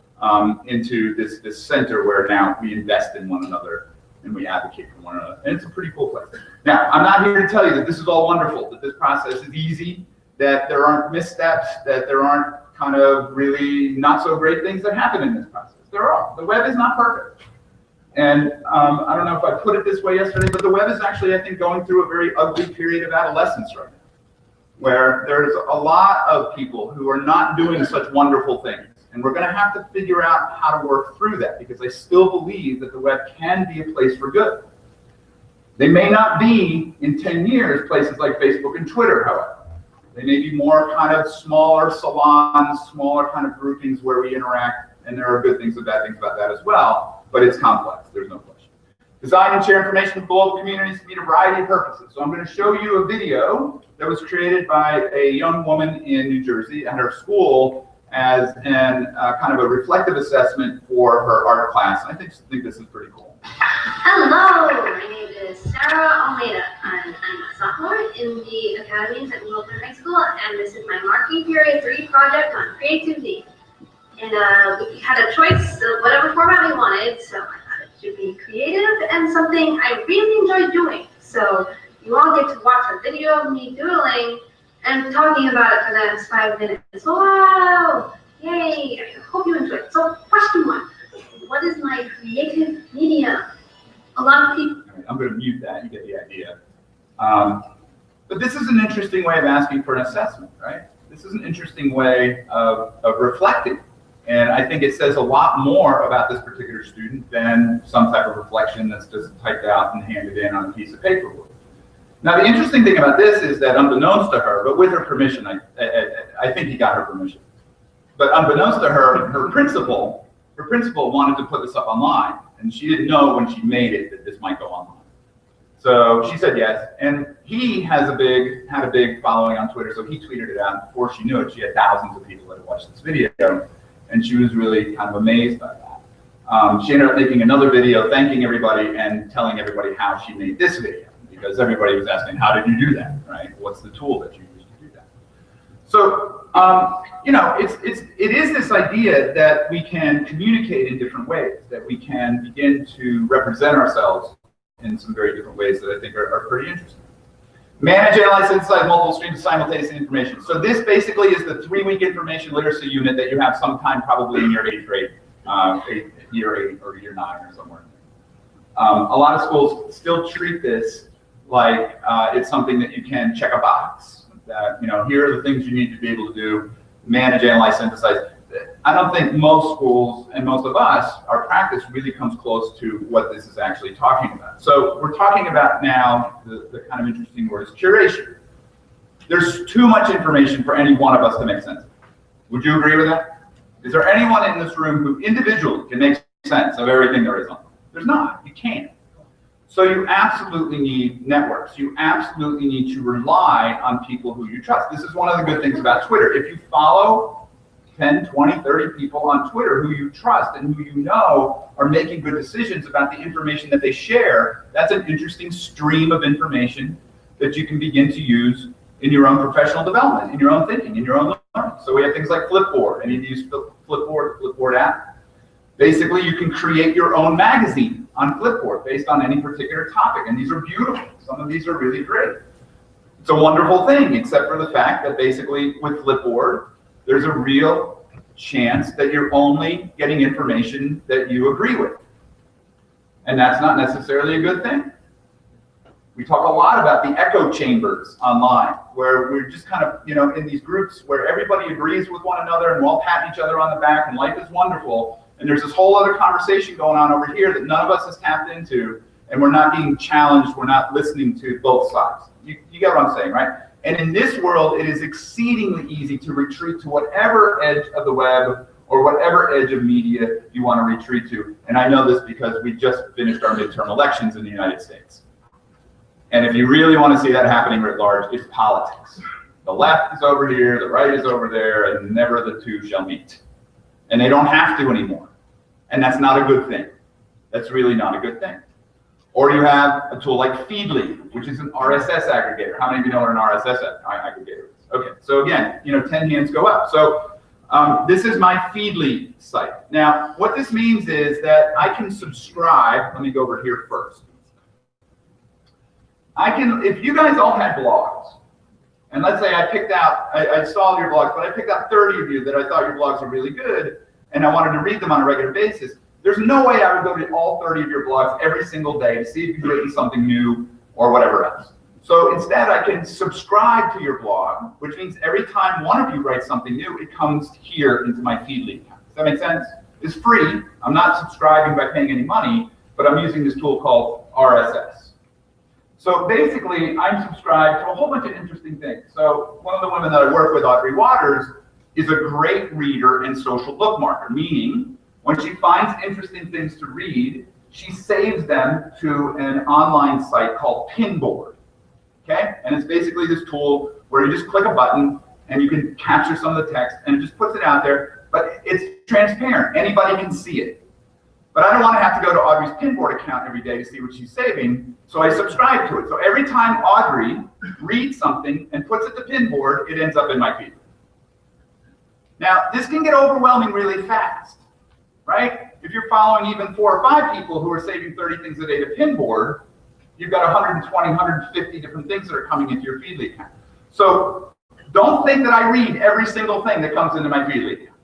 into this center where now we invest in one another and we advocate for one another, and it's a pretty cool place. Now, I'm not here to tell you that this is all wonderful, that this process is easy, that there aren't missteps, that there aren't kind of really not so great things that happen in this process. There are. The web is not perfect. And I don't know if I put it this way yesterday, but the web is actually, I think, going through a very ugly period of adolescence right now, where there's a lot of people who are not doing such wonderful things. And we're going to have to figure out how to work through that, because I still believe that the web can be a place for good. They may not be, in 10 years, places like Facebook and Twitter, however. They may be more kind of smaller salons, smaller kind of groupings where we interact, and there are good things and bad things about that as well, but it's complex, there's no question. Design and share information with global communities to meet a variety of purposes. So I'm going to show you a video that was created by a young woman in New Jersey at her school as an kind of a reflective assessment for her art class. I think this is pretty cool. Hello, my name is Sarah Almeida. I'm a sophomore in the academies at Wilton High School, and this is my marking period 3 project on creativity. And we had a choice of whatever format we wanted, so I thought it should be creative and something I really enjoy doing. So you all get to watch a video of me doodling and talking about it for the next 5 minutes. Wow! Yay! I hope you enjoy it. So, question 1. What is my creative medium? A lot of people... I'm going to mute that, you get the idea. But this is an interesting way of asking for an assessment, right? This is an interesting way of reflecting. And I think it says a lot more about this particular student than some type of reflection that's just typed out and handed in on a piece of paper. Now, the interesting thing about this is that unbeknownst to her, but with her permission, I think he got her permission. But unbeknownst to her, her principal wanted to put this up online, and she didn't know when she made it that this might go online. So she said yes, and he had a big following on Twitter, so he tweeted it out, and before she knew it, she had thousands of people that had watched this video, and she was really kind of amazed by that. She ended up making another video thanking everybody and telling everybody how she made this video, because everybody was asking, how did you do that, right? What's the tool that you used to do that? So, you know, it is this idea that we can communicate in different ways, that we can begin to represent ourselves in some very different ways that I think are pretty interesting. Manage, analyze, synthesize multiple streams of simultaneous information. So this basically is the 3-week information literacy unit that you have sometime probably in your 8th grade, year 8 or year 9 or somewhere. A lot of schools still treat this like it's something that you can check a box. That, you know, here are the things you need to be able to do: manage, analyze, synthesize. I don't think most schools and most of us, our practice really comes close to what this is actually talking about. So we're talking about now the kind of interesting word is curation. There's too much information for any one of us to make sense of. Would you agree with that? Is there anyone in this room who individually can make sense of everything there is on? There's not. You can't. So you absolutely need networks. You absolutely need to rely on people who you trust. This is one of the good things about Twitter. If you follow 10, 20, 30 people on Twitter who you trust and who you know are making good decisions about the information that they share, that's an interesting stream of information that you can begin to use in your own professional development, in your own thinking, in your own learning. So we have things like Flipboard. Any of you use Flipboard, Flipboard app? Basically, you can create your own magazine on Flipboard based on any particular topic, and these are beautiful. Some of these are really great. It's a wonderful thing, except for the fact that basically with Flipboard, there's a real chance that you're only getting information that you agree with. And that's not necessarily a good thing. We talk a lot about the echo chambers online, where we're just kind of, you know, in these groups where everybody agrees with one another and we'll all pat each other on the back and life is wonderful. And there's this whole other conversation going on over here that none of us has tapped into, and we're not being challenged, we're not listening to both sides. You get what I'm saying, right? And in this world, it is exceedingly easy to retreat to whatever edge of the web or whatever edge of media you want to retreat to. And I know this because we just finished our midterm elections in the United States. And if you really want to see that happening writ large, it's politics. The left is over here, the right is over there, and never the two shall meet. and they don't have to anymore. And that's not a good thing. That's really not a good thing. Or you have a tool like Feedly, which is an RSS aggregator. How many of you know what an RSS aggregator is? Okay, so again, 10 hands go up. So this is my Feedly site. Now, what this means is that I can subscribe. Let me go over here first. If you guys all had blogs, and let's say I saw all your blogs, but I picked out 30 of you that I thought your blogs were really good, and I wanted to read them on a regular basis, there's no way I would go to all 30 of your blogs every single day to see if you've written something new or whatever else. So instead, I can subscribe to your blog, which means every time one of you writes something new, it comes here into my Feedly account. Does that make sense? It's free. I'm not subscribing by paying any money, but I'm using this tool called RSS. So basically, I'm subscribed to a whole bunch of interesting things. So one of the women that I work with, Audrey Waters, is a great reader and social bookmarker, meaning when she finds interesting things to read, she saves them to an online site called Pinboard. Okay? And it's basically this tool where you just click a button and you can capture some of the text and it just puts it out there, but it's transparent. Anybody can see it. But I don't want to have to go to Audrey's Pinboard account every day to see what she's saving, so I subscribe to it. So every time Audrey reads something and puts it to Pinboard, it ends up in my feed. Now, this can get overwhelming really fast, right? If you're following even 4 or 5 people who are saving 30 things a day to Pinboard, you've got 120, 150 different things that are coming into your Feedly account. So don't think that I read every single thing that comes into my Feedly account,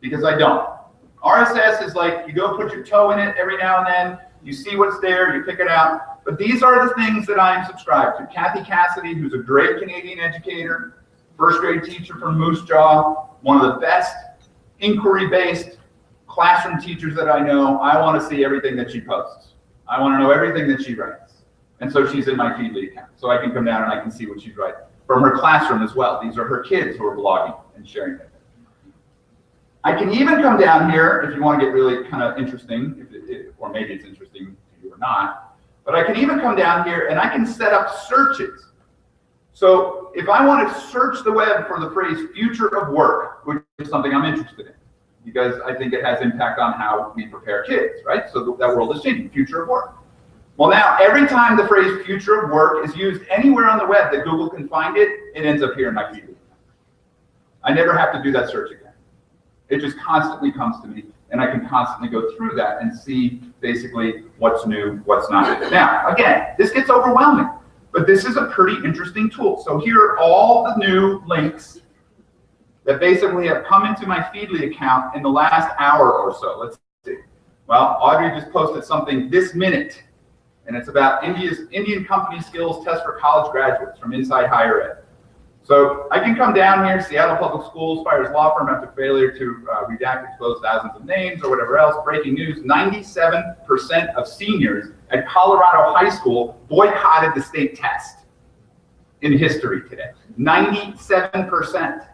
because I don't. RSS is like you go put your toe in it every now and then, you see what's there, you pick it out. But these are the things that I'm subscribed to. Kathy Cassidy, who's a great Canadian educator, first grade teacher from Moose Jaw, one of the best inquiry-based classroom teachers that I know. I want to see everything that she posts. I want to know everything that she writes. And so she's in my Feedly account. So I can come down and I can see what she's writing. From her classroom as well. These are her kids who are blogging and sharing it. I can even come down here if you want to get really kind of interesting, or maybe it's interesting to you or not, but I can even come down here and I can set up searches. So if I want to search the web for the phrase future of work, which is something I'm interested in, because I think it has impact on how we prepare kids, right? So that world is changing, future of work. Well, now every time the phrase future of work is used anywhere on the web that Google can find it, it ends up here in my feed. I never have to do that search again. It just constantly comes to me, and I can constantly go through that and see basically what's new, what's not. Now, again, this gets overwhelming, but this is a pretty interesting tool. So here are all the new links that basically have come into my Feedly account in the last hour or so. Let's see. Well, Audrey just posted something this minute, and it's about Indian company skills test for college graduates from Inside Higher Ed. So I can come down here, Seattle Public Schools fires law firm after failure to redact expose thousands of names or whatever else. Breaking news, 97% of seniors at Colorado High School boycotted the state test in history today. 97%.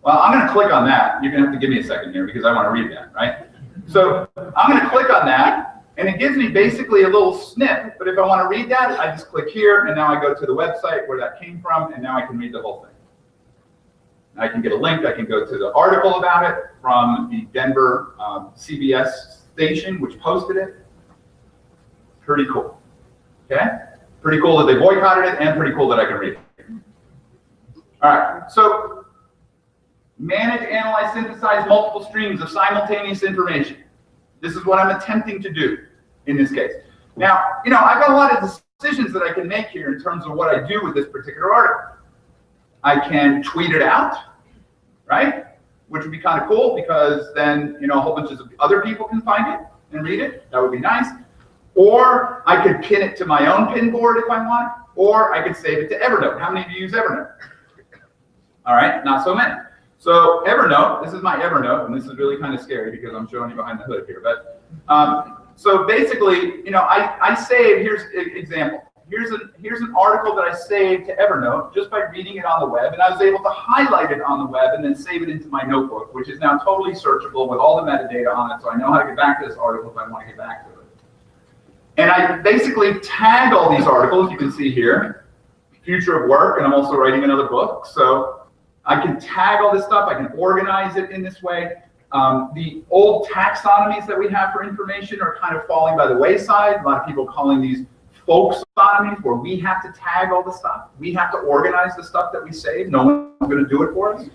Well, I'm going to click on that. You're going to have to give me a second here because I want to read that, right? So I'm going to click on that. And it gives me basically a little snip, but if I want to read that, I just click here, and now I go to the website where that came from, and now I can read the whole thing. I can get a link, I can go to the article about it from the Denver CBS station, which posted it. Pretty cool, okay? Pretty cool that they boycotted it, and pretty cool that I can read it. All right, so manage, analyze, synthesize multiple streams of simultaneous information. This is what I'm attempting to do in this case. Now, I've got a lot of decisions that I can make here in terms of what I do with this particular article. I can tweet it out, right? Which would be kind of cool because then, a whole bunch of other people can find it and read it. That would be nice. Or I could pin it to my own Pinboard if I want, or I could save it to Evernote. How many of you use Evernote? All right, not so many. So Evernote, this is my Evernote, and this is really kind of scary because I'm showing you behind the hood here. But so basically, I save. Here's an example. Here's an article that I saved to Evernote just by reading it on the web, and I was able to highlight it on the web and then save it into my notebook, which is now totally searchable with all the metadata on it. So I know how to get back to this article if I want to get back to it. And I basically tag all these articles. You can see here, future of work, and I'm also writing another book. So I can tag all this stuff. I can organize it in this way. The old taxonomies that we have for information are kind of falling by the wayside. A lot of people calling these folksonomies, where we have to tag all the stuff. We have to organize the stuff that we save. No one's going to do it for us.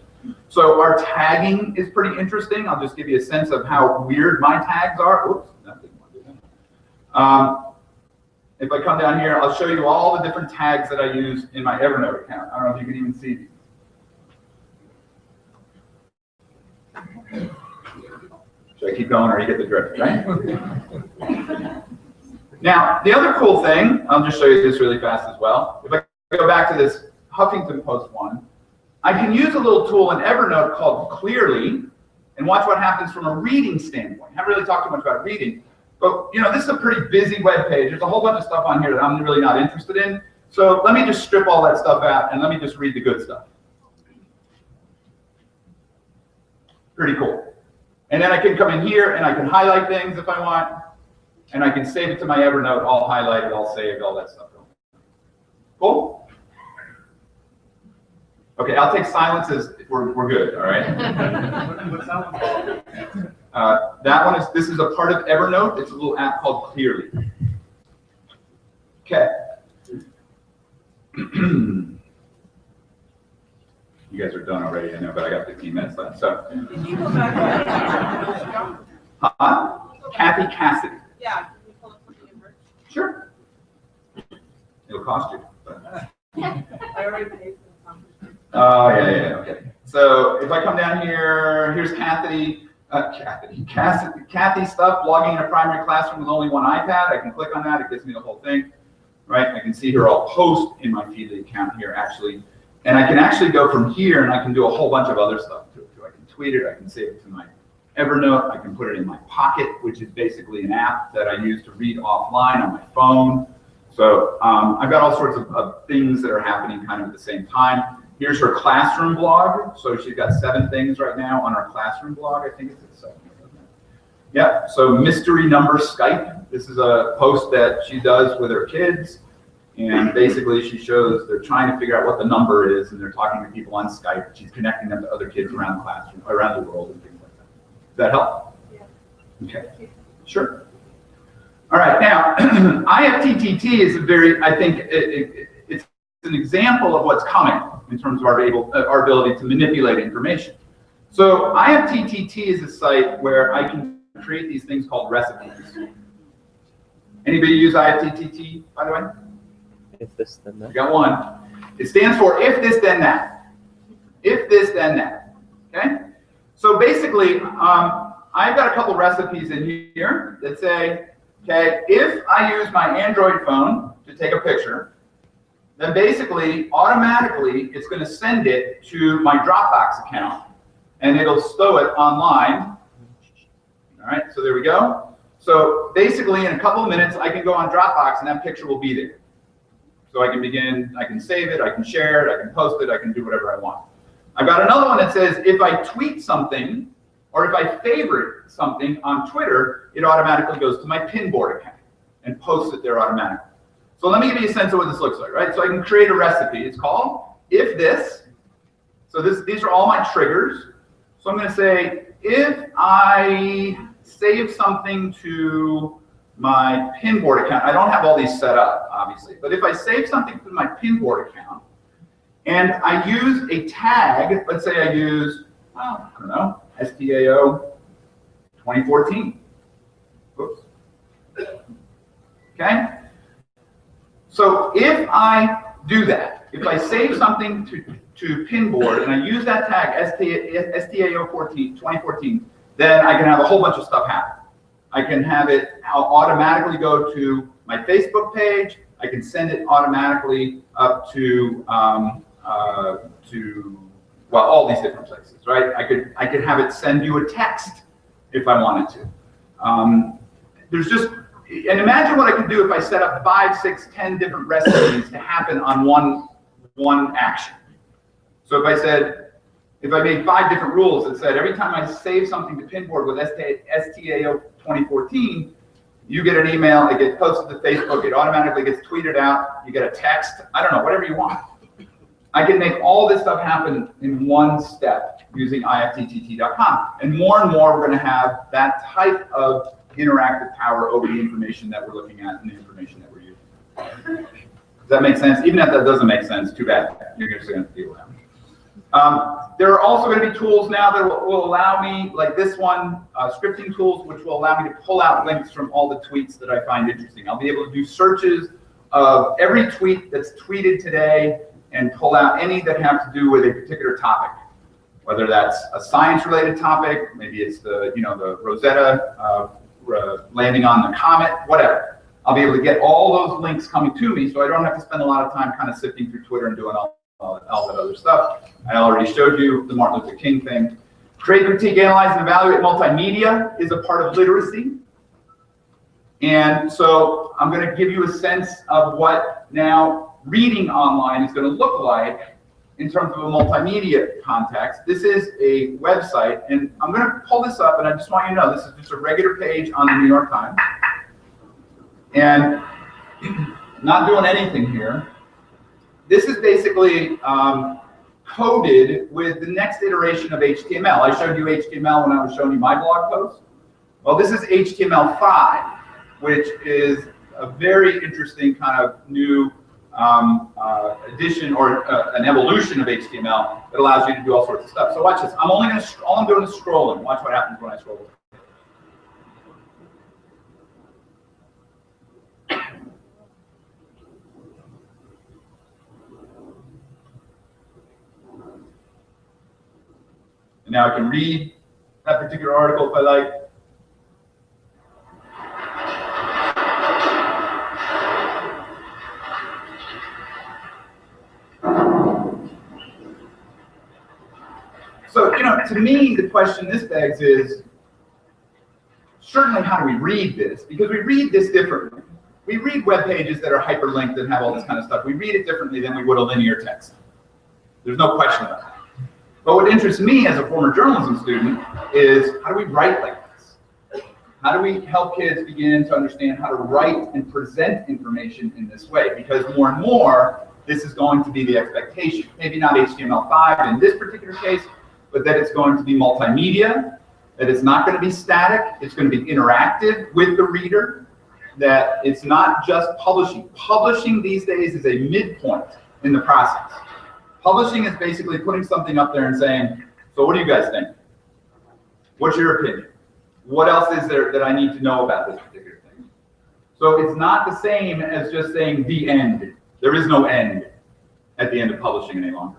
So our tagging is pretty interesting. I'll just give you a sense of how weird my tags are. Oops, that didn't want to do that. If I come down here, I'll show you all the different tags that I use in my Evernote account. I don't know if you can even see these. Should I keep going, or you get the drift, right? Now, the other cool thing, I'll just show you this really fast as well. If I go back to this Huffington Post one, I can use a little tool in Evernote called Clearly and watch what happens from a reading standpoint. I haven't really talked too much about reading, but you know, this is a pretty busy web page. There's a whole bunch of stuff on here that I'm really not interested in. So let me just strip all that stuff out and let me just read the good stuff. Pretty cool. And then I can come in here and I can highlight things if I want, and I can save it to my Evernote, all highlighted, all saved, all that stuff. Cool? Okay, I'll take silence as we're good, all right? What's that one? That one is, this is a part of Evernote. It's a little app called Clearly. Okay. You guys are done already, I know, but I got 15 minutes left, so. Can you go back? Kathy Cassidy. Yeah. Can you pull up something in her? Sure. It'll cost you. But. I already paid for the conference. Oh, yeah, okay. So if I come down here, here's Kathy stuff, logging in a primary classroom with only one iPad. I can click on that, it gives me the whole thing, right? I can see her all post in my Feedly account here, actually. And I can actually go from here and I can do a whole bunch of other stuff to it. I can tweet it, I can save it to my Evernote, I can put it in my Pocket, which is basically an app that I use to read offline on my phone. So I've got all sorts of things that are happening kind of at the same time. Here's her classroom blog. So she's got 7 things right now on her classroom blog. I think it's at 7. Yeah, so mystery number Skype. This is a post that she does with her kids. And basically she shows they're trying to figure out what the number is, and they're talking to people on Skype. She's connecting them to other kids around the classroom, around the world, and things like that. Does that help? Yeah. Okay, sure. All right, now, IFTTT is a very, I think, it's an example of what's coming in terms of our ability to manipulate information. So IFTTT is a site where I can create these things called recipes. Anybody use IFTTT, by the way? If this, then that. You got one. It stands for if this, then that. If this, then that. Okay? So basically, I've got a couple recipes in here that say, okay, if I use my Android phone to take a picture, then basically, automatically, it's going to send it to my Dropbox account, and it'll stow it online. All right, so there we go. So basically, in a couple of minutes, I can go on Dropbox, and that picture will be there. So I can begin, I can save it, I can share it, I can post it, I can do whatever I want. I've got another one that says if I tweet something, or if I favorite something on Twitter, it automatically goes to my Pinboard account and posts it there automatically. So let me give you a sense of what this looks like, right? So I can create a recipe. It's called if this. So these are all my triggers. So I'm going to say if I save something to my Pinboard account, I don't have all these set up, obviously, but if I save something to my Pinboard account and I use a tag, let's say I use, well, I don't know, STAO 2014. Oops. Okay? So if I do that, if I save something to Pinboard and I use that tag STAO 2014, then I can have a whole bunch of stuff happen. I can have it automatically go to my Facebook page. I can send it automatically up to well, all these different places, right? I could have it send you a text if I wanted to. There's just, and imagine what I could do if I set up 5, 6, 10 different recipes to happen on one action. So if I said, if I made 5 different rules that said every time I save something to Pinboard with STAO 2014, you get an email, it gets posted to Facebook, it automatically gets tweeted out, you get a text, I don't know, whatever you want. I can make all this stuff happen in one step using ifttt.com. And more we're going to have that type of interactive power over the information that we're looking at and the information that we're using. Does that make sense? Even if that doesn't make sense, too bad. You're just going to deal with that. There are also going to be tools now that will allow me, like this one, scripting tools, which will allow me to pull out links from all the tweets that I find interesting. I'll be able to do searches of every tweet that's tweeted today and pull out any that have to do with a particular topic, whether that's a science-related topic, maybe it's the the Rosetta landing on the comet, whatever. I'll be able to get all those links coming to me, so I don't have to spend a lot of time kind of sifting through Twitter and doing all that other stuff. I already showed you the Martin Luther King thing. Create, critique, analyze, and evaluate multimedia is a part of literacy. And so I'm going to give you a sense of what now reading online is going to look like in terms of a multimedia context. This is a website, and I'm going to pull this up, and I just want you to know this is just a regular page on the New York Times. And not doing anything here. This is basically coded with the next iteration of HTML. I showed you HTML when I was showing you my blog post. Well, this is HTML5, which is a very interesting kind of new addition or an evolution of HTML that allows you to do all sorts of stuff. So watch this. All I'm doing is scrolling. Watch what happens when I scroll. And now I can read that particular article if I like. So, to me, the question this begs is, certainly how do we read this? Because we read this differently. We read web pages that are hyperlinked and have all this kind of stuff. We read it differently than we would a linear text. There's no question about that. But what interests me as a former journalism student is, how do we write like this? How do we help kids begin to understand how to write and present information in this way? Because more and more, this is going to be the expectation. Maybe not HTML5 in this particular case, but that it's going to be multimedia, that it's not going to be static, it's going to be interactive with the reader, that it's not just publishing. Publishing these days is a midpoint in the process. Publishing is basically putting something up there and saying, so what do you guys think? What's your opinion? What else is there that I need to know about this particular thing? So it's not the same as just saying the end. There is no end at the end of publishing any longer.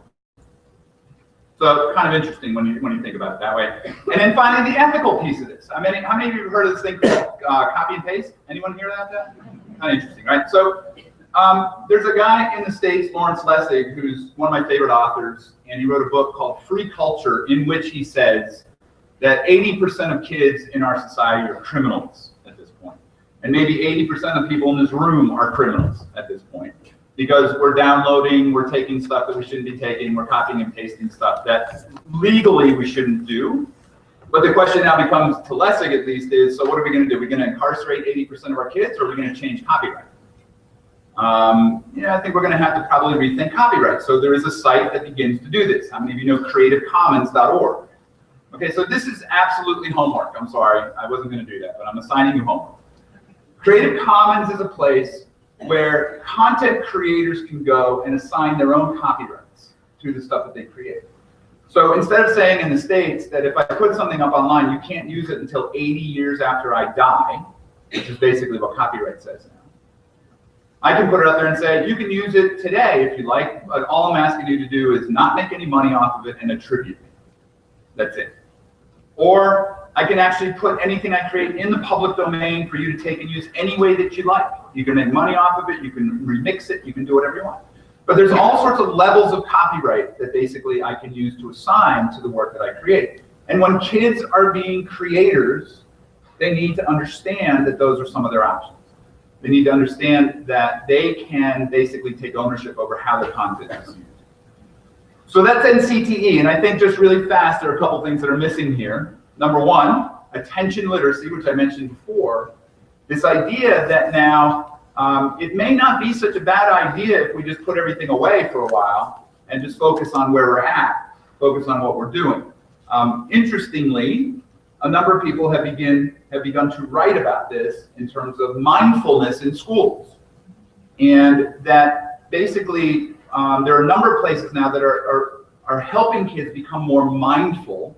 So kind of interesting when you think about it that way. And then finally, the ethical piece of this. I mean, how many of you have heard of this thing called copy and paste? Anyone hear about that? Kind of interesting, right? So there's a guy in the States, Lawrence Lessig, who's one of my favorite authors, and he wrote a book called Free Culture, in which he says that 80% of kids in our society are criminals at this point. And maybe 80% of people in this room are criminals at this point. Because we're downloading, we're taking stuff that we shouldn't be taking, we're copying and pasting stuff that legally we shouldn't do. But the question now becomes, to Lessig at least, is, so what are we going to do? Are we going to incarcerate 80% of our kids, or are we going to change copyright? I think we're going to have to probably rethink copyright. So there is a site that begins to do this. How many of you know creativecommons.org? Okay, so this is absolutely homework. I'm sorry, I wasn't going to do that, but I'm assigning you homework. Creative Commons is a place where content creators can go and assign their own copyrights to the stuff that they create. So instead of saying in the States that if I put something up online, you can't use it until 80 years after I die, which is basically what copyright says now, I can put it out there and say, you can use it today if you like, but all I'm asking you to do is not make any money off of it and attribute it. That's it. Or I can actually put anything I create in the public domain for you to take and use any way that you like. You can make money off of it, you can remix it, you can do whatever you want. But there's all sorts of levels of copyright that basically I can use to assign to the work that I create. And when kids are being creators, they need to understand that those are some of their options. They need to understand that they can basically take ownership over how the content is used. So that's NCTE, and I think just really fast, there are a couple things that are missing here. Number one, attention literacy, which I mentioned before. This idea that now, it may not be such a bad idea if we just put everything away for a while, and just focus on where we're at, focus on what we're doing. Interestingly, a number of people have begun to write about this in terms of mindfulness in schools. And that basically, there are a number of places now that are helping kids become more mindful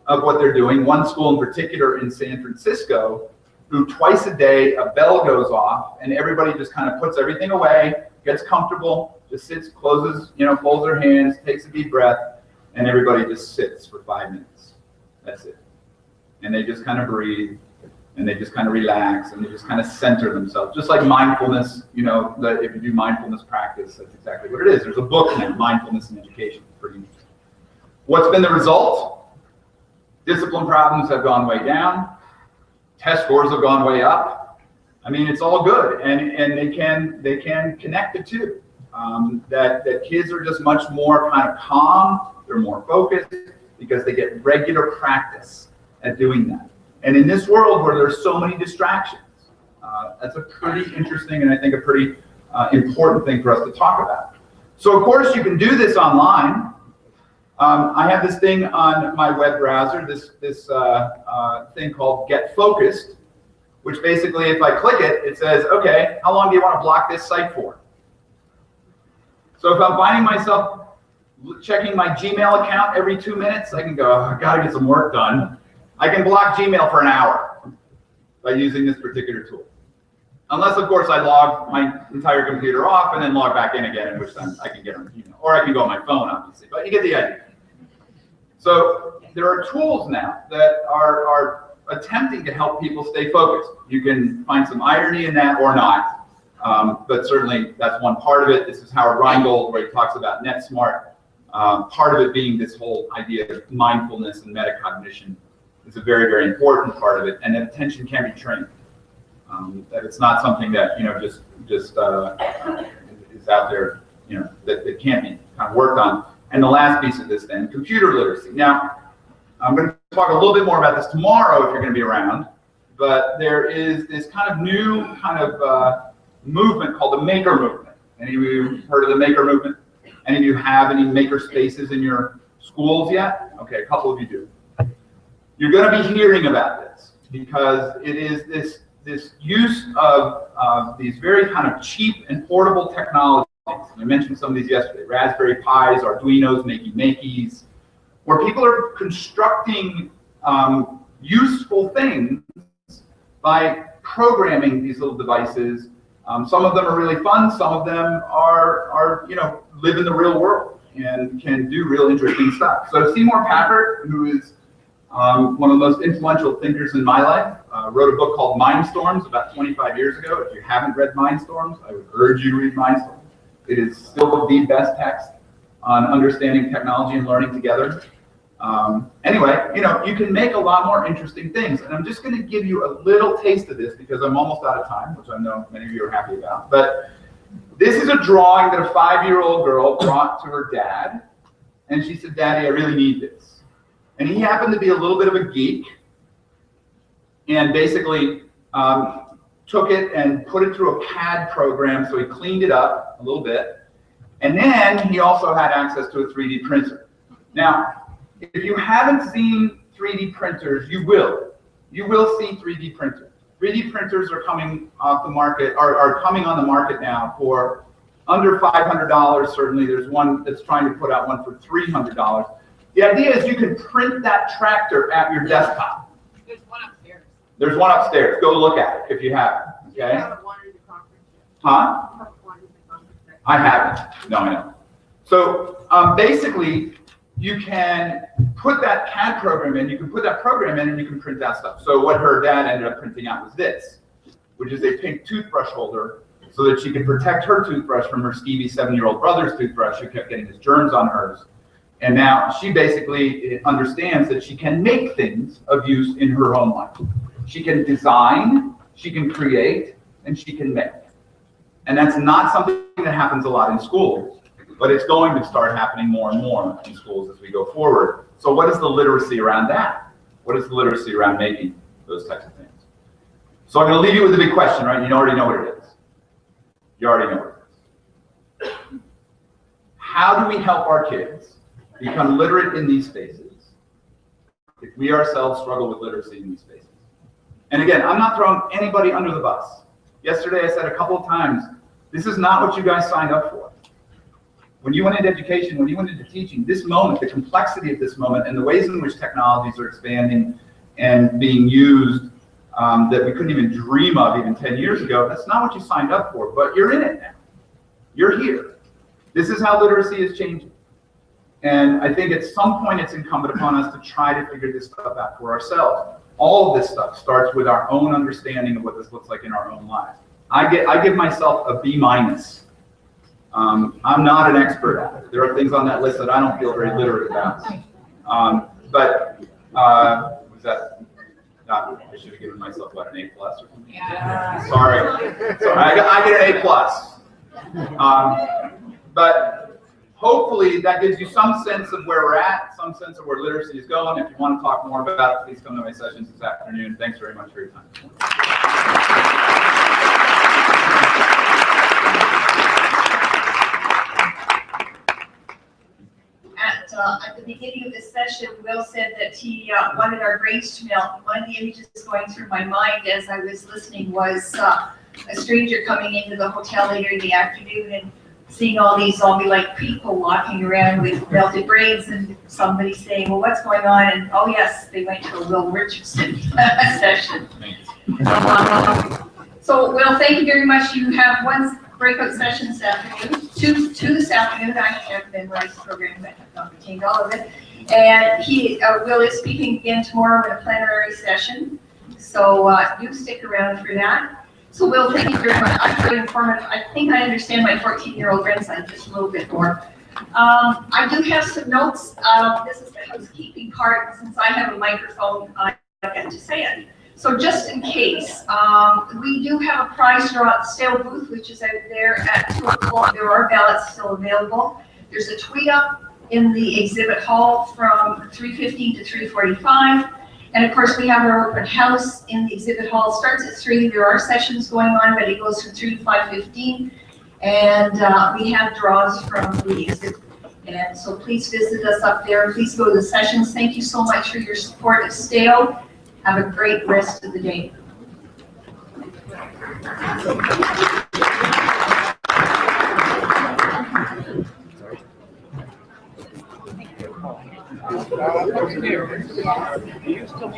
of what they're doing. One school in particular in San Francisco, who twice a day a bell goes off and everybody just kind of puts everything away, gets comfortable, just sits, closes, folds their hands, takes a deep breath, and everybody just sits for 5 minutes. That's it. And they just kind of breathe, and they just kind of relax, and they just kind of center themselves. Just like mindfulness, that if you do mindfulness practice, that's exactly what it is. There's a book now, Mindfulness in Education. It's pretty interesting. What's been the result? Discipline problems have gone way down. Test scores have gone way up. I mean, it's all good, and they can connect the two. That kids are just much more kind of calm. They're more focused because they get regular practice at doing that. And in this world where there's so many distractions, that's a pretty interesting and I think a pretty important thing for us to talk about. So of course you can do this online. I have this thing on my web browser, this thing called Get Focused, which basically if I click it, it says, okay, how long do you want to block this site for? So if I'm finding myself checking my Gmail account every 2 minutes, I can go, oh, I gotta get some work done. I can block Gmail for an hour by using this particular tool. Unless, of course, I log my entire computer off and then log back in again, in which time I can get on Gmail. Or I can go on my phone, obviously, but you get the idea. So there are tools now that are attempting to help people stay focused. You can find some irony in that or not, but certainly that's one part of it. This is Howard Rheingold, where he talks about NetSmart. Part of it being this whole idea of mindfulness and metacognition is a very, very important part of it, and that attention can be trained. That it's not something that just is out there, that can't be kind of worked on. And the last piece of this then, computer literacy. Now, I'm going to talk a little bit more about this tomorrow if you're going to be around, but there is this kind of new movement called the maker movement. Any of you heard of the maker movement? Any of you have any maker spaces in your schools yet? Okay, a couple of you do. You're going to be hearing about this because it is this use of these very kind of cheap and portable technologies. I mentioned some of these yesterday: Raspberry Pis, Arduinos, Makey-Makeys, where people are constructing useful things by programming these little devices. Some of them are really fun. Some of them are live in the real world and can do real interesting stuff. So Seymour Papert, who is one of the most influential thinkers in my life, wrote a book called Mindstorms about 25 years ago. If you haven't read Mindstorms, I would urge you to read Mindstorms. It is still the best text on understanding technology and learning together. Anyway, you can make a lot more interesting things. And I'm just going to give you a little taste of this because I'm almost out of time, which I know many of you are happy about. But this is a drawing that a 5-year-old girl brought to her dad. And she said, "Daddy, I really need this." And he happened to be a little bit of a geek and basically took it and put it through a CAD program. So he cleaned it up a little bit. And then he also had access to a 3D printer. Now, if you haven't seen 3D printers, you will. You will see 3D printers. 3D printers are coming off the market, are coming on the market now for under $500. Certainly, there's one that's trying to put out one for $300. The idea is you can print that tractor at your desktop. There's one upstairs. There's one upstairs. Go look at it if you haven't. Okay? You haven't wanted the conference yet. Huh? You haven't wanted the conference yet. I haven't. No, I know. So basically, you can put that CAD program in, you can put that program in, and you can print out stuff. So what her dad ended up printing out was this, which is a pink toothbrush holder so that she could protect her toothbrush from her skeevy 7-year-old brother's toothbrush who kept getting his germs on hers. And now she basically understands that she can make things of use in her own life. She can design, she can create, and she can make. And that's not something that happens a lot in schools, but it's going to start happening more and more in schools as we go forward. So what is the literacy around that? What is the literacy around making those types of things? So I'm going to leave you with a big question, right? You already know what it is. You already know what it is. how do we help our kids become literate in these spaces if we ourselves struggle with literacy in these spaces? And again, I'm not throwing anybody under the bus. Yesterday I said a couple of times, this is not what you guys signed up for. When you went into education, when you went into teaching, this moment, the complexity of this moment and the ways in which technologies are expanding and being used that we couldn't even dream of even 10 years ago, that's not what you signed up for, but you're in it now. You're here. This is how literacy is changing. And I think at some point it's incumbent upon us to try to figure this stuff out for ourselves. All of this stuff starts with our own understanding of what this looks like in our own lives. I give myself a B-. I'm not an expert at it. There are things on that list that I don't feel very literate about. Was that not, I should have given myself, what, an A+ or something? Yeah. Sorry. I get an A+. But hopefully that gives you some sense of where we're at, some sense of where literacy is going. If you want to talk more about it, please come to my sessions this afternoon. Thanks very much for your time. At the beginning of this session, Will said that he wanted our brains to melt. One of the images going through my mind as I was listening was a stranger coming into the hotel later in the afternoon and seeing all these zombie-like people walking around with melted brains, and somebody saying, well, what's going on? And oh yes, they went to a Will Richardson session. So Will, thank you very much. You have one breakout session this afternoon, two this afternoon. I have memorized the program, but have not retained all of it. And Will is speaking again tomorrow in a plenary session. So do stick around for that. So Will, thank you very much. I'm very informative. I think I understand my 14-year-old grandson just a little bit more. I do have some notes. This is the housekeeping part. Since I have a microphone, I get to say it. So just in case, we do have a prize draw at the sale booth, which is out there at 2 o'clock. There are ballots still available. There's a tweet up in the exhibit hall from 3:15 to 3:45. And of course, we have our open house in the exhibit hall. It starts at 3. There are sessions going on, but it goes from 3 to 5:15. And we have draws from the exhibit. And so please visit us up there. Please go to the sessions. Thank you so much for your support of STAO. Have a great rest of the day.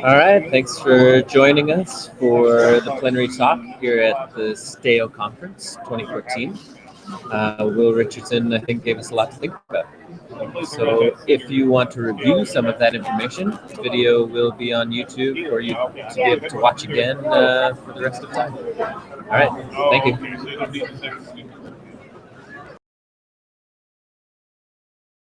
All right, thanks for joining us for the plenary talk here at the STAO Conference 2014. Will Richardson, I think, gave us a lot to think about. So if you want to review some of that information, the video will be on YouTube for you to be able to watch again for the rest of the time. All right, thank you.